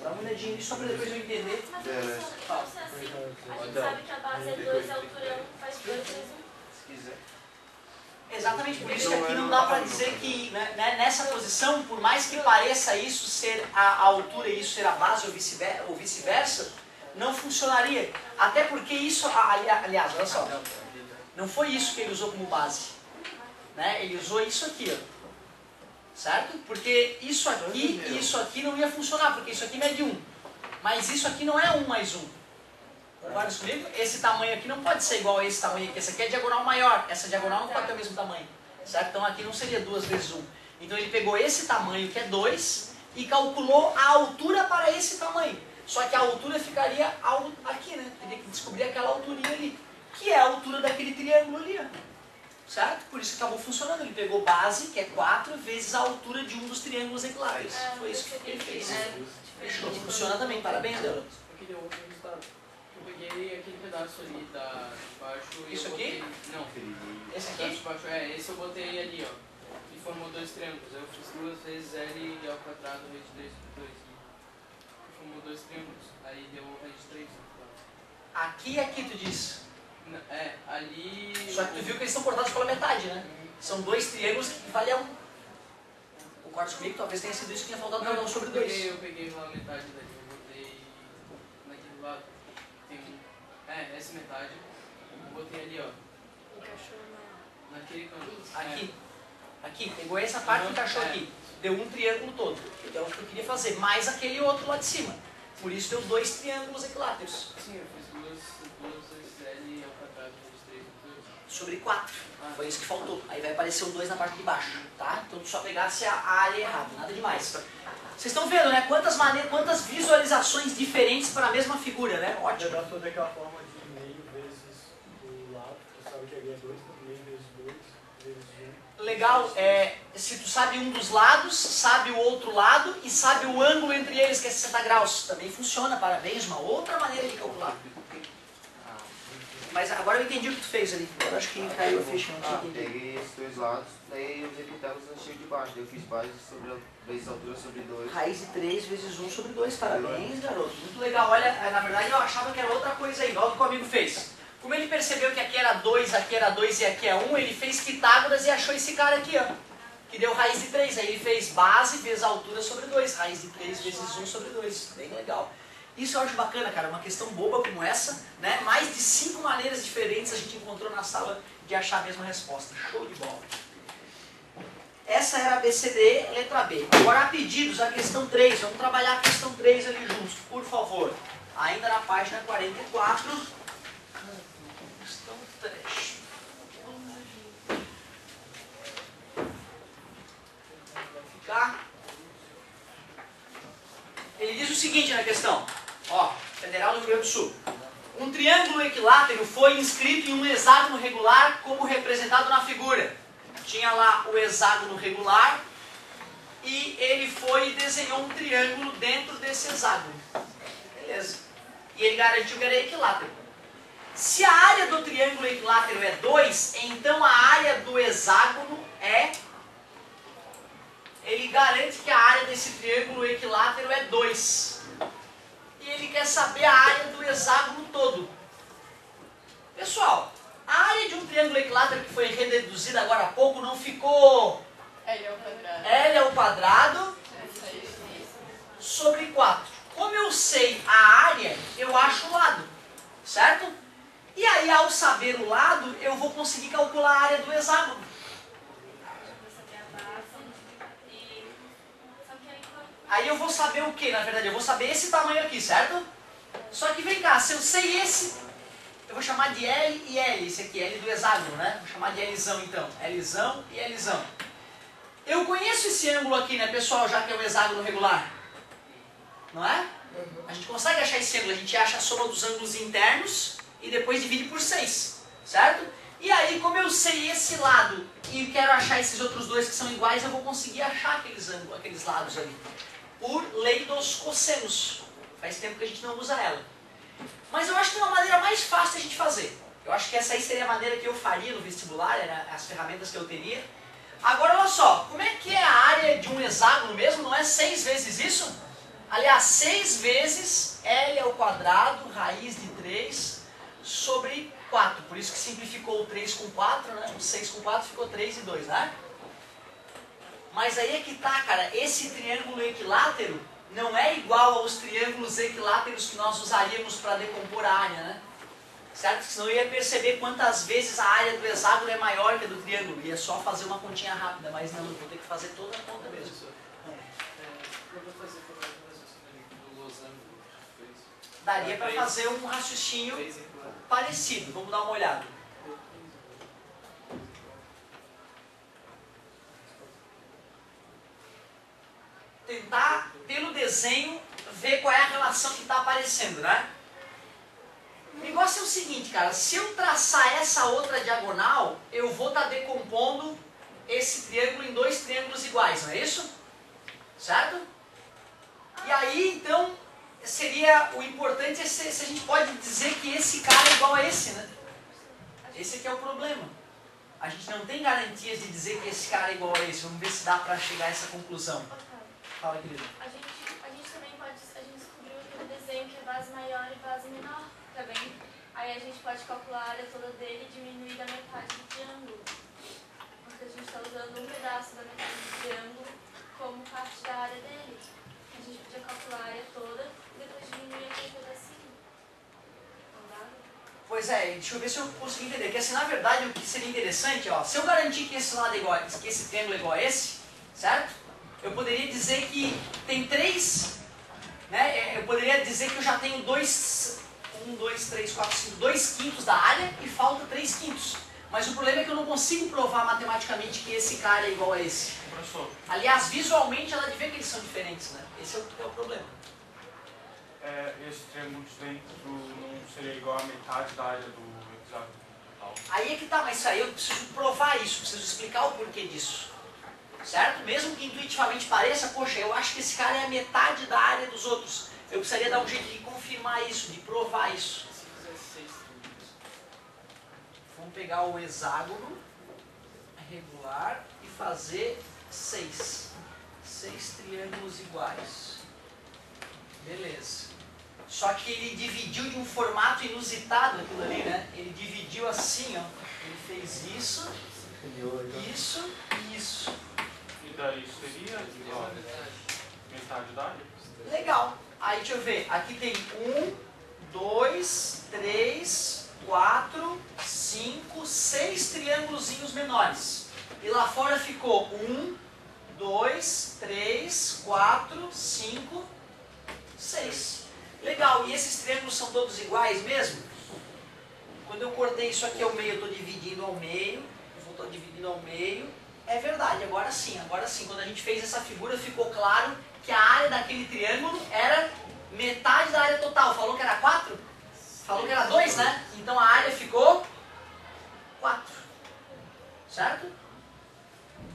Dá uma olhadinha ali só pra depois eu entender. Mas professor, se assim, a gente sabe que a base é 2 e a altura é 1, faz 2 vezes 1. Se quiser. Exatamente, por isso que aqui não dá pra dizer que né, nessa posição, por mais que pareça isso ser a altura e isso ser a base ou vice-versa, não funcionaria. Até porque isso, aliás, olha só, não foi isso que ele usou como base. Né? Ele usou isso aqui, ó. Certo? Porque isso aqui e isso aqui não ia funcionar, porque isso aqui mede 1. Mas isso aqui não é 1 mais 1. Concorda comigo? Esse tamanho aqui não pode ser igual a esse tamanho aqui. Essa aqui é diagonal maior. Essa diagonal não pode ter o mesmo tamanho. Certo? Então aqui não seria 2 vezes 1. Então ele pegou esse tamanho, que é 2, e calculou a altura para esse tamanho. Só que a altura ficaria aqui, né? Teria que descobrir aquela alturinha ali, que é a altura daquele triângulo ali, ó. Certo? Por isso que acabou funcionando. Ele pegou base, que é 4, vezes a altura de um dos triângulos equiláteros. Foi isso que ele fez. Fechou. Funciona também. Parabéns, garoto. Aqui deu outro resultado. Eu peguei aquele pedaço ali da de baixo e Isso eu aqui? botei... Não. Esse Esse pedaço aqui? de baixo, esse eu botei ali, ó. E formou 2 triângulos. Eu fiz 2 vezes L ao quadrado raiz de 2 por 2. E formou 2 triângulos. Aí deu raiz de 3. Aqui e aqui, tu disse. É, ali... Só que tu viu que eles estão cortados pela metade, né? São 2 triângulos que valem a 1. Concordas comigo? Talvez tenha sido isso que tinha faltado para 1 sobre 2. Eu peguei lá a metade dali, eu botei naquele lado. Tem essa metade. Eu botei ali, ó. Encaixou Naquele canto. Aqui. Aqui. Pegou essa parte e encaixou aqui. Deu um triângulo todo. Que é o que eu queria fazer. Mais aquele outro lá de cima. Por isso deu 2 triângulos equiláteros. Sim, eu fiz duas vezes L ao quadrado raiz de 3 por 2. Sobre 4. Foi isso que faltou. Aí vai aparecer um 2 na parte de baixo. Tá? Então tu só pegasse a área errada. Nada demais. Vocês estão vendo, né? Quantas visualizações diferentes para a mesma figura, né? Ótimo. Dá toda aquela forma de meio vezes o lado. Tu sabe que ali é 2, meio vezes 2, vezes 1. Legal. Se tu sabe um dos lados, sabe o outro lado e sabe o ângulo entre eles, que é 60 graus. Também funciona. Parabéns. Uma outra maneira de calcular. Mas agora eu entendi o que tu fez ali. Agora acho que caiu a ficha. Peguei esses 2 lados, daí os epitágonos encheu de baixo. Daí eu fiz base sobre vezes altura sobre 2. Raiz de 3 vezes 1 sobre 2. Parabéns, garoto. Muito legal. Olha, na verdade eu achava que era outra coisa aí. Olha o que o amigo fez. Como ele percebeu que aqui era 2, aqui era 2 e aqui é 1, ele fez Pitágoras e achou esse cara aqui, ó. Que deu raiz de 3. Aí ele fez base vezes a altura sobre 2. Raiz de 3 vezes 1 sobre 2. Bem legal. Isso eu acho bacana, cara. Uma questão boba como essa, né? Mais de 5 maneiras diferentes a gente encontrou na sala de achar a mesma resposta. Show de bola. Essa era a BCD, letra B. Agora a pedidos, a questão 3. Vamos trabalhar a questão 3 ali juntos, por favor. Ainda na página 44. Questão 3. Vai ficar. Ele diz o seguinte na questão. Ó, Federal do Rio Grande do Sul. Um triângulo equilátero foi inscrito em um hexágono regular como representado na figura. Tinha lá o hexágono regular e ele foi e desenhou um triângulo dentro desse hexágono. Beleza. E ele garantiu que era equilátero. Se a área do triângulo equilátero é 2, então a área do hexágono é... Ele garante que a área desse triângulo equilátero é 2. E ele quer saber a área do hexágono todo. Pessoal, a área de um triângulo equilátero que foi reduzida agora há pouco não ficou L ao quadrado. L ao quadrado sobre 4. Como eu sei a área, eu acho o lado, certo? E aí, ao saber o lado, eu vou conseguir calcular a área do hexágono. Aí eu vou saber o que, na verdade? Eu vou saber esse tamanho aqui, certo? Só que vem cá, se eu sei esse, eu vou chamar de L e L. Esse aqui, L do hexágono, né? Vou chamar de Lzão então. Lzão e Lzão. Eu conheço esse ângulo aqui, né, pessoal, já que é o hexágono regular. Não é? A gente consegue achar esse ângulo. A gente acha a soma dos ângulos internos e depois divide por 6. certo? E aí, como eu sei esse lado e quero achar esses outros dois que são iguais, eu vou conseguir achar aqueles lados ali. Por lei dos cossenos. Faz tempo que a gente não usa ela. Mas eu acho que tem uma maneira mais fácil de a gente fazer. Eu acho que essa aí seria a maneira que eu faria no vestibular, era as ferramentas que eu teria. Agora, olha só, como é que é a área de um hexágono mesmo? Não é 6 vezes isso? Aliás, 6 vezes L ao quadrado, raiz de 3, sobre 4. Por isso que simplificou o 3 com 4, né? O 6 com 4 ficou 3 e 2, né? Mas aí é que tá, cara, esse triângulo equilátero não é igual aos triângulos equiláteros que nós usaríamos para decompor a área, né? Certo? Senão eu ia perceber quantas vezes a área do hexágono é maior que a do triângulo. Ia só fazer uma continha rápida, mas não, eu vou ter que fazer toda a conta mesmo. Daria para fazer um raciocínio parecido. Vamos dar uma olhada. Tentar, pelo desenho, ver qual é a relação que está aparecendo, né? O negócio é o seguinte, cara, se eu traçar essa outra diagonal, eu vou estar decompondo esse triângulo em 2 triângulos iguais, não é isso? Certo? E aí, então, seria o importante é se a gente pode dizer que esse cara é igual a esse, né? Esse aqui é o problema. A gente não tem garantias de dizer que esse cara é igual a esse. Vamos ver se dá para chegar a essa conclusão. Fala, querido. A gente também pode, a gente descobriu aquele desenho que é base maior e base menor, tá bem? Aí a gente pode calcular a área toda dele e diminuir da metade do triângulo. Porque a gente está usando um pedaço da metade do triângulo como parte da área dele. A gente podia calcular a área toda e depois diminuir aquele pedacinho. Não dá? Pois é, deixa eu ver se eu consigo entender. Porque assim, na verdade, o que seria interessante, ó, se eu garantir que esse lado é igual, que esse triângulo é igual a esse, certo? Eu poderia dizer que tem 3, né? Eu poderia dizer que eu já tenho 2, 1, 2, 3, 4, 5, 2 quintos da área e falta 3 quintos. Mas o problema é que eu não consigo provar matematicamente que esse cara é igual a esse. Professor. Aliás, visualmente ela devia que eles são diferentes, né? Esse é o problema. Esse triângulo de dentro não seria igual a metade da área do hexágono total? Aí é que tá, mas isso aí eu preciso provar isso, preciso explicar o porquê disso. Certo? Mesmo que intuitivamente pareça, poxa, eu acho que esse cara é a metade da área dos outros. Eu precisaria dar um jeito de confirmar isso, de provar isso. Vamos pegar o hexágono regular e fazer 6. 6 triângulos iguais. Beleza. Só que ele dividiu de um formato inusitado aquilo ali, né? Ele dividiu assim, ó. Ele fez isso, isso e isso. E daí seria igual metade da área? Legal. Aí deixa eu ver. Aqui tem 1, 2, 3, 4, 5, 6 triângulozinhos menores. E lá fora ficou 1, 2, 3, 4, 5, 6. Legal. E esses triângulos são todos iguais mesmo? Quando eu cortei isso aqui ao meio, eu estou dividindo ao meio. Eu vou estar dividindo ao meio. É verdade, agora sim, quando a gente fez essa figura ficou claro que a área daquele triângulo era metade da área total. Falou que era 4? Falou que era 2, né? Então a área ficou 4. Certo?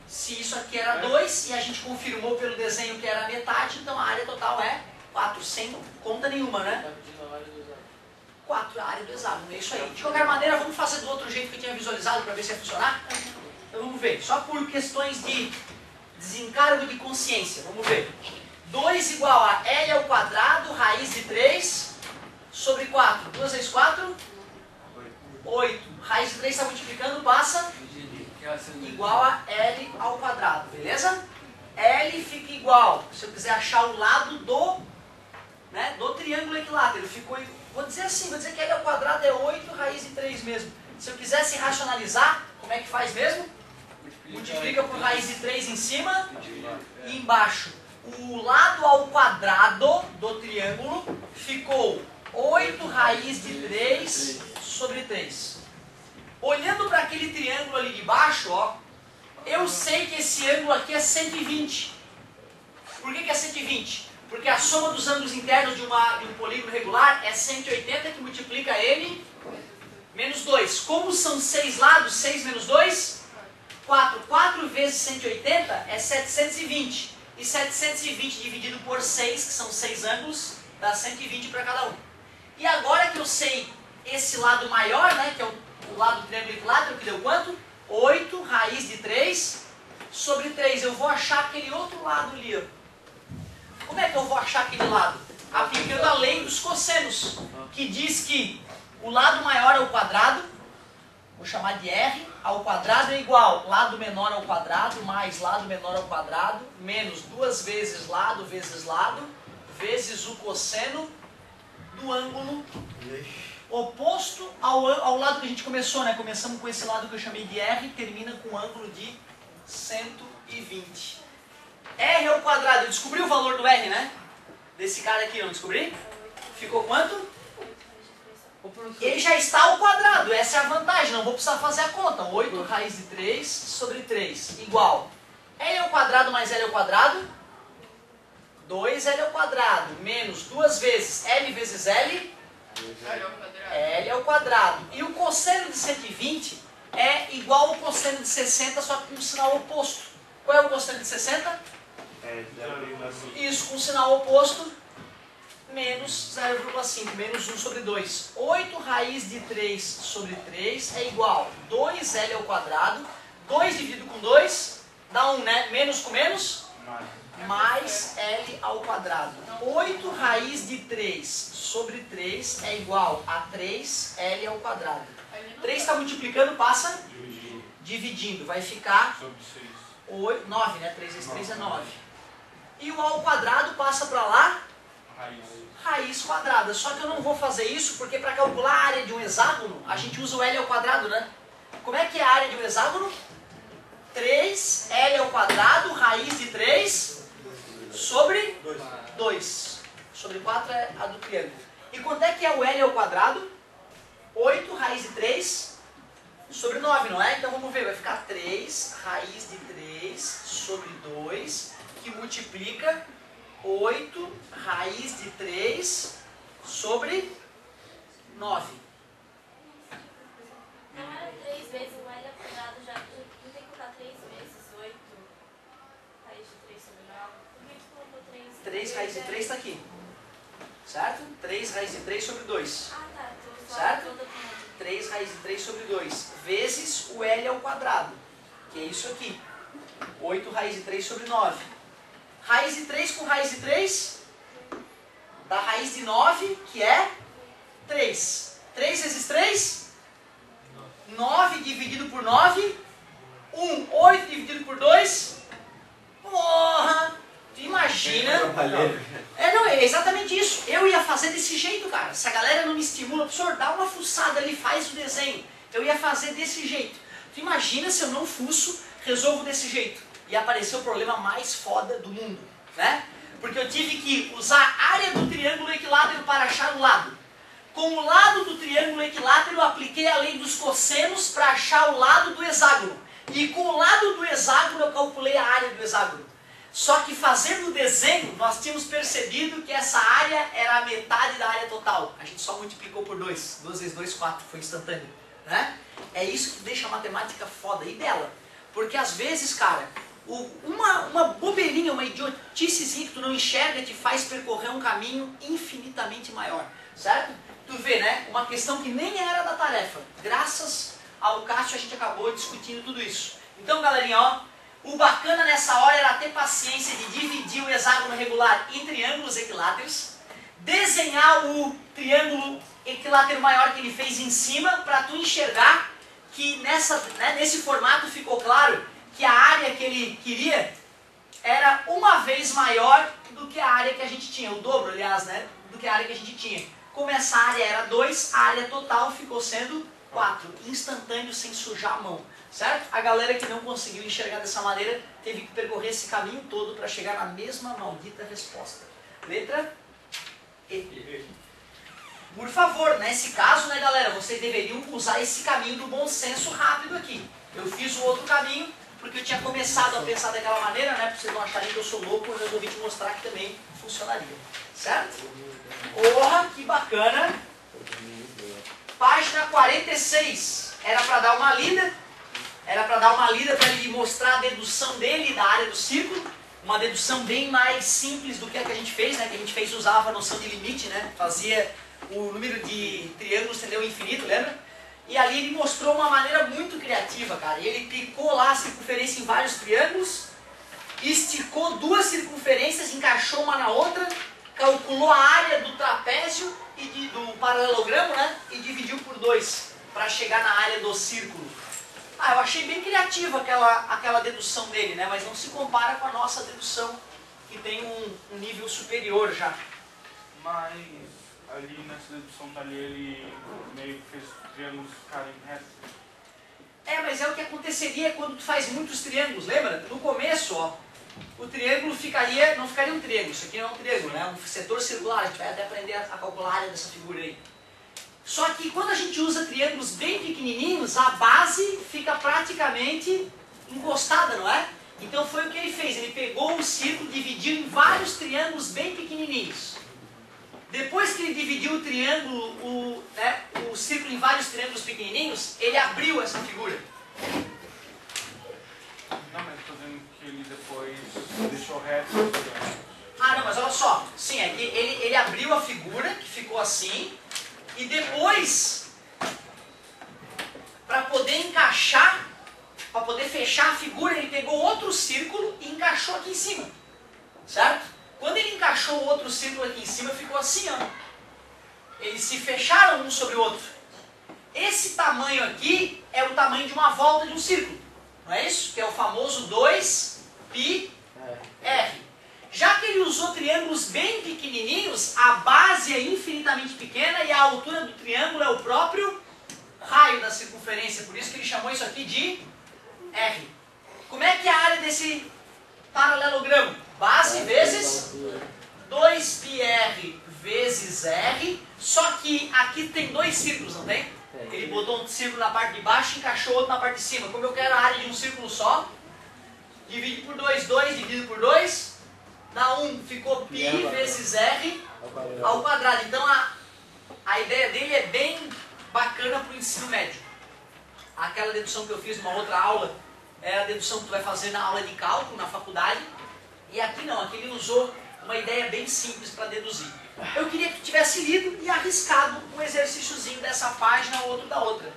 Se isso aqui era 2 e a gente confirmou pelo desenho que era metade, então a área total é 4, sem conta nenhuma, né? 4, a área do hexágono, é isso aí. De qualquer maneira, vamos fazer do outro jeito que eu tinha visualizado para ver se ia funcionar? Então vamos ver, só por questões de desencargo de consciência, vamos ver. 2 igual a L ao quadrado, raiz de 3, sobre 4. 2 vezes 4? 8. Raiz de 3 está multiplicando, passa igual a L ao quadrado, beleza? L fica igual, se eu quiser achar o lado do triângulo equilátero, ficou, vou dizer assim, vou dizer que L ao quadrado é 8, raiz de 3 mesmo. Se eu quisesse racionalizar, como é que faz mesmo? Multiplica por raiz de 3 em cima e embaixo. O lado ao quadrado do triângulo ficou 8 raiz de 3 sobre 3. Olhando para aquele triângulo ali de baixo, ó, eu sei que esse ângulo aqui é 120. Por que é 120? Porque a soma dos ângulos internos de um polígono regular é 180, que multiplica ele Menos 2. Como são 6 lados, 6 menos 2? 4. 4 vezes 180 é 720. E 720 dividido por 6, que são 6 ângulos, dá 120 para cada um. E agora que eu sei esse lado maior, né, que é o lado do triângulo equilátero, que deu quanto? 8 raiz de 3 sobre 3. Eu vou achar aquele outro lado ali, ó. Como é que eu vou achar aquele lado? Aplicando a lei dos cossenos, que diz que o lado maior ao quadrado, vou chamar de R, ao quadrado é igual lado menor ao quadrado mais lado menor ao quadrado, menos 2 vezes lado, vezes o cosseno do ângulo oposto ao lado que a gente começou, né? Começamos com esse lado que eu chamei de R, termina com um ângulo de 120. R ao quadrado, eu descobri o valor do R, né? Desse cara aqui, não descobri? Ficou quanto? Ele já está ao quadrado, essa é a vantagem, não vou precisar fazer a conta. 8 raiz de 3 sobre 3, igual L ao quadrado mais L ao quadrado, 2L ao quadrado, menos 2 vezes L vezes L, L ao quadrado. E o cosseno de 120 é igual ao cosseno de 60, só que com um sinal oposto. Qual é o cosseno de 60? Isso, com sinal oposto, menos 0,5, menos 1 sobre 2. 8 raiz de 3 sobre 3 é igual a 2L ao quadrado. 2 dividido com 2 dá 1, né? Menos com menos? Mais L ao quadrado. 8 raiz de 3 sobre 3 é igual a 3L ao quadrado. 3 está multiplicando, passa? Dividindo. Vai ficar 8, 9, né? 3 vezes 3 é 9. E o ao quadrado passa para lá? Raiz quadrada. Só que eu não vou fazer isso porque para calcular a área de um hexágono, a gente usa o L ao quadrado, né? Como é que é a área de um hexágono? 3L ao quadrado, raiz de 3 sobre 2. Sobre 4 é a do triângulo. E quanto é que é o L ao quadrado? 8 raiz de 3 sobre 9, não é? Então vamos ver, vai ficar 3 raiz de 3 sobre 2, que multiplica 8 raiz de 3 sobre 9. Não era 3 vezes o L ao quadrado, já não tem que colocar 3 vezes 8 raiz de 3 sobre 9. Por que tu colocou 3? 3 raiz de 3 está aqui. Certo? 3 raiz de 3 sobre 2. Ah, tá. Certo? 3 raiz de 3 sobre 2 vezes o L ao quadrado, que é isso aqui. 8 raiz de 3 sobre 9. Raiz de 3 com raiz de 3 dá raiz de 9, que é 3. 3 vezes 3? 9 dividido por 9. 1. 8 dividido por 2. Porra! Tu imagina... não, é exatamente isso. Eu ia fazer desse jeito, cara. Se a galera não me estimula, professor, dá uma fuçada ali, faz o desenho. Eu ia fazer desse jeito. Tu imagina se eu não fuço, resolvo desse jeito. E apareceu o problema mais foda do mundo, né? Porque eu tive que usar a área do triângulo equilátero para achar o lado. Com o lado do triângulo equilátero, eu apliquei a lei dos cossenos para achar o lado do hexágono. E com o lado do hexágono, eu calculei a área do hexágono. Só que fazendo o desenho, nós tínhamos percebido que essa área era a metade da área total. A gente só multiplicou por 2. 2 vezes 2, 4. Foi instantâneo, né? É isso que deixa a matemática foda. E dela? Porque às vezes, cara, uma bobeirinha, uma idioticezinha que tu não enxerga te faz percorrer um caminho infinitamente maior. Certo? Tu vê, né? Uma questão que nem era da tarefa. Graças ao Cássio a gente acabou discutindo tudo isso. Então, galerinha, ó. O bacana nessa hora era ter paciência de dividir o hexágono regular em triângulos equiláteros, desenhar o triângulo equilátero maior que ele fez em cima, para tu enxergar que nesse formato ficou claro que a área que ele queria era uma vez maior do que a área que a gente tinha, o dobro, aliás, né, do que a área que a gente tinha. Como essa área era 2, a área total ficou sendo 4, instantâneo, sem sujar a mão. Certo? A galera que não conseguiu enxergar dessa maneira teve que percorrer esse caminho todo para chegar na mesma maldita resposta. Letra E. Por favor, nesse caso, né, galera, vocês deveriam usar esse caminho do bom senso rápido aqui. Eu fiz o outro caminho porque eu tinha começado a pensar daquela maneira, né, para vocês não acharem que eu sou louco, eu resolvi te mostrar que também funcionaria. Certo? Porra, que bacana! Página 46. Era para dar uma lida. Era para dar uma lida para ele mostrar a dedução dele da área do círculo. Uma dedução bem mais simples do que a que a gente fez, né? Que a gente fez usava a noção de limite, né? Fazia o número de triângulos tender ao infinito, lembra? E ali ele mostrou uma maneira muito criativa, cara. Ele picou lá a circunferência em vários triângulos, esticou duas circunferências, encaixou uma na outra, calculou a área do trapézio e do paralelogramo, né? E dividiu por 2 para chegar na área do círculo. Ah, eu achei bem criativa aquela dedução dele, né? Mas não se compara com a nossa dedução, que tem um nível superior já. Mas ali nessa dedução dali ele meio que fez triângulos ficarem retos. É, mas é o que aconteceria quando tu faz muitos triângulos, lembra? No começo, ó, o triângulo não ficaria um triângulo, isso aqui não é um triângulo, né? É um setor circular, a gente vai até aprender a calcular a área dessa figura aí. Só que quando a gente usa triângulos bem pequenininhos, a base fica praticamente encostada, não é? Então foi o que ele fez, ele pegou o círculo, dividiu em vários triângulos bem pequenininhos. Depois que ele dividiu o triângulo, o círculo em vários triângulos pequenininhos, ele abriu essa figura. Não, mas estou dizendo que ele depois deixou reto os triângulos. Ah, não, mas olha só. Sim, é que ele abriu a figura, que ficou assim, e depois, para poder encaixar, para poder fechar a figura, ele pegou outro círculo e encaixou aqui em cima. Certo? Quando ele encaixou o outro círculo aqui em cima, ficou assim, ó. Eles se fecharam um sobre o outro. Esse tamanho aqui é o tamanho de uma volta de um círculo. Não é isso? Que é o famoso 2πr. Já que ele usou triângulos bem pequenininhos, a base é infinitamente pequena e a altura do triângulo é o próprio raio da circunferência. Por isso que ele chamou isso aqui de R. Como é que é a área desse paralelogramo? Base vezes 2πr vezes R, só que aqui tem dois círculos, não tem? Ele botou um círculo na parte de baixo e encaixou outro na parte de cima. Como eu quero a área de um círculo só, divide por 2, 2 dividido por 2, dá 1, ficou π vezes R ao quadrado. Então a ideia dele é bem bacana para o ensino médio. Aquela dedução que eu fiz numa outra aula é a dedução que tu vai fazer na aula de cálculo, na faculdade. E aqui não, aqui ele usou uma ideia bem simples para deduzir. Eu queria que tu tivesse lido e arriscado um exercíciozinho dessa página ou outro da outra.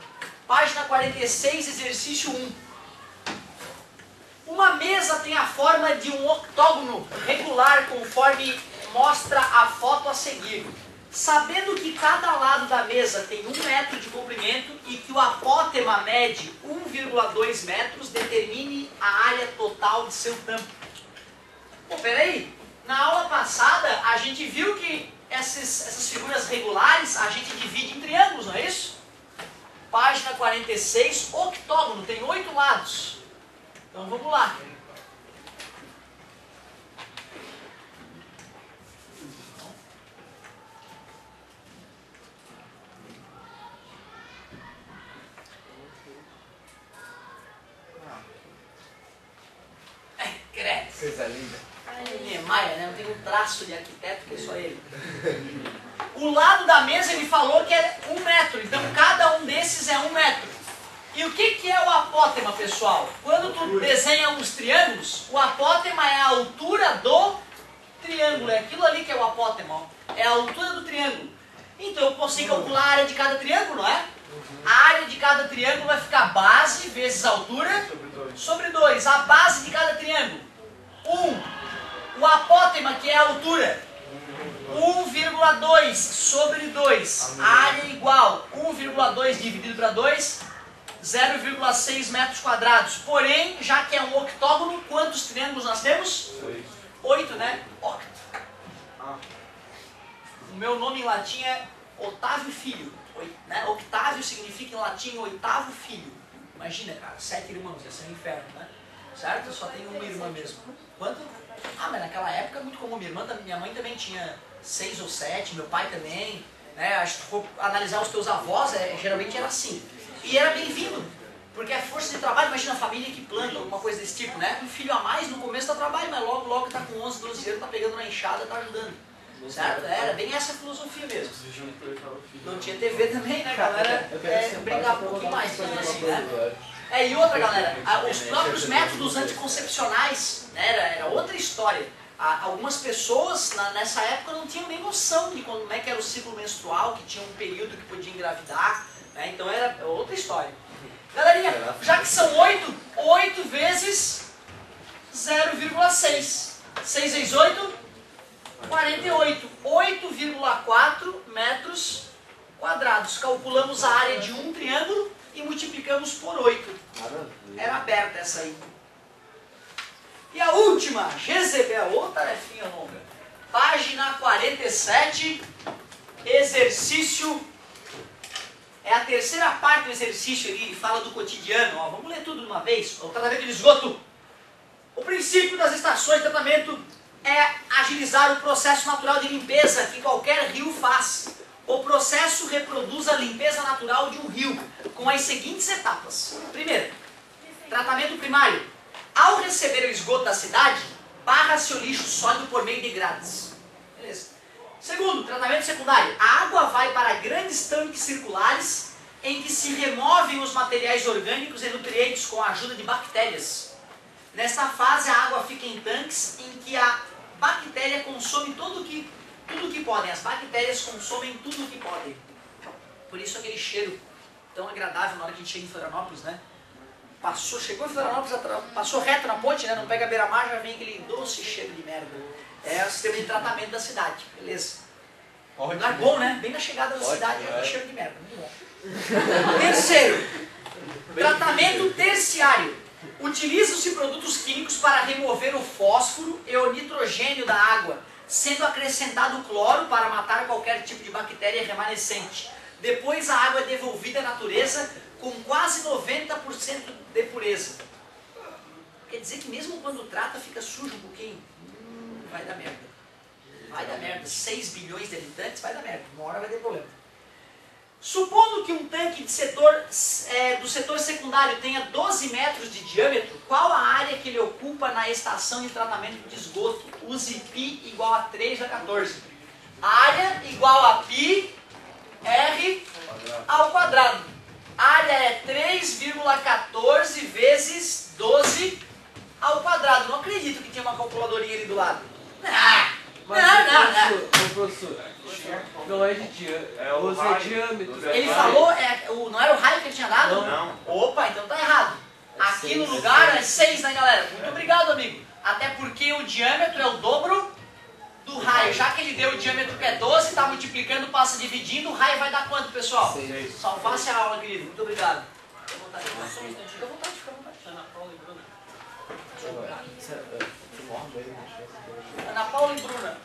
Página 46, exercício 1. Uma mesa tem a forma de um octógono regular, conforme mostra a foto a seguir. Sabendo que cada lado da mesa tem 1 metro de comprimento e que o apótema mede 1,2 metros, determine a área total de seu tampo. Pô, peraí, na aula passada a gente viu que essas figuras regulares a gente divide em triângulos, não é isso? Página 46, octógono, tem 8 lados. Então vamos lá. Coisa linda. Niemeyer, né? Não tem um traço de arquiteto que é só ele. O lado da mesa ele falou que é 1 metro, então cada um desses é 1 metro. E o que é o apótema, pessoal? Quando tu desenha uns triângulos, o apótema é a altura do triângulo. É aquilo ali que é o apótema, ó. É a altura do triângulo. Então eu posso calcular a área de cada triângulo, não é? A área de cada triângulo vai ficar base vezes altura sobre 2. A base de cada triângulo, 1. O apótema, que é a altura, 1,2 sobre 2. A área é igual, 1,2 dividido para 2, 0,6 metros quadrados. Porém, já que é um octógono, quantos triângulos nós temos? 8, né? Oct. O meu nome em latim é Otávio Filho. Né? Octávio significa em latim oitavo filho. Imagina, cara, 7 irmãos, ia ser um inferno, né? Certo? Eu só tenho uma irmã mesmo. Quanto? Ah, mas naquela época é muito comum. Minha mãe também tinha 6 ou 7, meu pai também. Né? Acho que se for analisar os teus avós, geralmente era assim. E era bem-vindo, porque é força de trabalho. Imagina a família que planta, alguma coisa desse tipo, né? Um filho a mais no começo dá trabalho, mas logo que tá com 11, 12 anos, tá pegando na enxada, tá ajudando. Certo? Era bem essa filosofia mesmo. Não tinha TV também, né, galera? Brincava um pouquinho mais, digamos assim, né? E outra, galera, os próprios métodos anticoncepcionais, né, era outra história. Algumas pessoas nessa época não tinham nem noção de como é que era o ciclo menstrual, que tinha um período que podia engravidar, né? Então era outra história. Galerinha, já que são 8 vezes 0,6. 6 vezes 8, 48. 8,4 metros quadrados. Calculamos a área de um triângulo e multiplicamos por 8. Era aberta essa aí. E a última, Jezebel, ou tarefinha longa. Página 47, exercício. É a terceira parte do exercício, ele fala do cotidiano. Ó, vamos ler tudo de uma vez. O tratamento de esgoto. O princípio das estações de tratamento é agilizar o processo natural de limpeza que qualquer rio faz. O processo reproduz a limpeza natural de um rio, com as seguintes etapas. Primeiro, tratamento primário. Ao receber o esgoto da cidade, barra-se o lixo sólido por meio de grades. Beleza. Segundo, tratamento secundário. A água vai para grandes tanques circulares em que se removem os materiais orgânicos e nutrientes com a ajuda de bactérias. Nessa fase, a água fica em tanques em que a bactéria consome tudo que podem. As bactérias consomem tudo o que podem. Por isso aquele cheiro tão agradável na hora que a gente chega em Florianópolis, né? Chegou em Florianópolis, passou reto na ponte, né? Não pega a beira-mar, já vem aquele doce cheiro de merda. É o sistema de tratamento da cidade, beleza? Lugar bom, né? Bem na chegada da cidade, já tem cheiro de merda, muito bom. Terceiro, tratamento terciário. Utilizam-se produtos químicos para remover o fósforo e o nitrogênio da água, sendo acrescentado cloro para matar qualquer tipo de bactéria remanescente. Depois a água é devolvida à natureza com quase 90% de pureza. Quer dizer que mesmo quando trata fica sujo um pouquinho? Vai dar merda. Vai dar merda. 6 bilhões de habitantes, vai dar merda. Uma hora vai ter problema. Supondo que um tanque de do setor secundário tenha 12 metros de diâmetro, qual a área que ele ocupa na estação de tratamento de esgoto? Use π igual a 3 a 14. Área igual a π r ao quadrado. Área é 3,14 vezes 12 ao quadrado. Não acredito que tinha uma calculadorinha ali do lado. Não. Professor, não é de diâmetro, é diâmetro. Ele falou, não era o raio que ele tinha dado? Não. Opa, então tá errado. Aqui no lugar é 6, né, galera? Muito obrigado, amigo. Até porque o diâmetro é o dobro do raio. Já que ele deu o diâmetro que é 12, tá multiplicando, passa dividindo, o raio vai dar quanto, pessoal? 6. Salvasse a aula, querido. Muito obrigado. Fica à vontade. Fica à vontade, fica à vontade. Ana Paula e Bruna. Ana Paula e Bruna.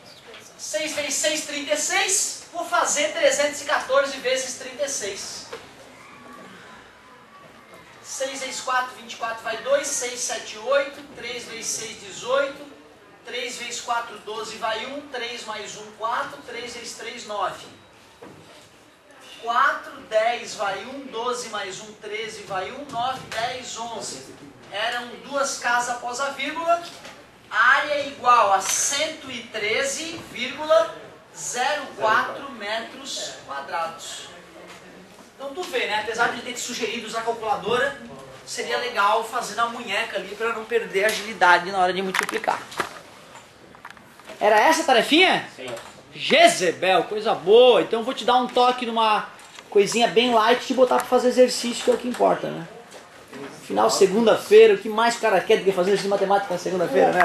6 vezes 6, 36. Vou fazer 314 vezes 36. 6 vezes 4, 24 vai 2. 6, 7, 8. 3 vezes 6, 18. 3 vezes 4, 12 vai 1. 3 mais 1, 4. 3 vezes 3, 9. 4, 10 vai 1. 12 mais 1, 13 vai 1. 9, 10, 11. Eram duas casas após a vírgula. Área igual a 113,04 metros quadrados. Então tu vê, né? Apesar de ter te sugerido usar a calculadora, seria legal fazer na munheca ali para não perder a agilidade na hora de multiplicar. Era essa a tarefinha? Sim. Jezebel, coisa boa. Então eu vou te dar um toque numa coisinha bem light e te botar para fazer exercício, que é o que importa, né? Final, segunda-feira, o que mais o cara quer do que fazer exercício de matemática na segunda-feira, né?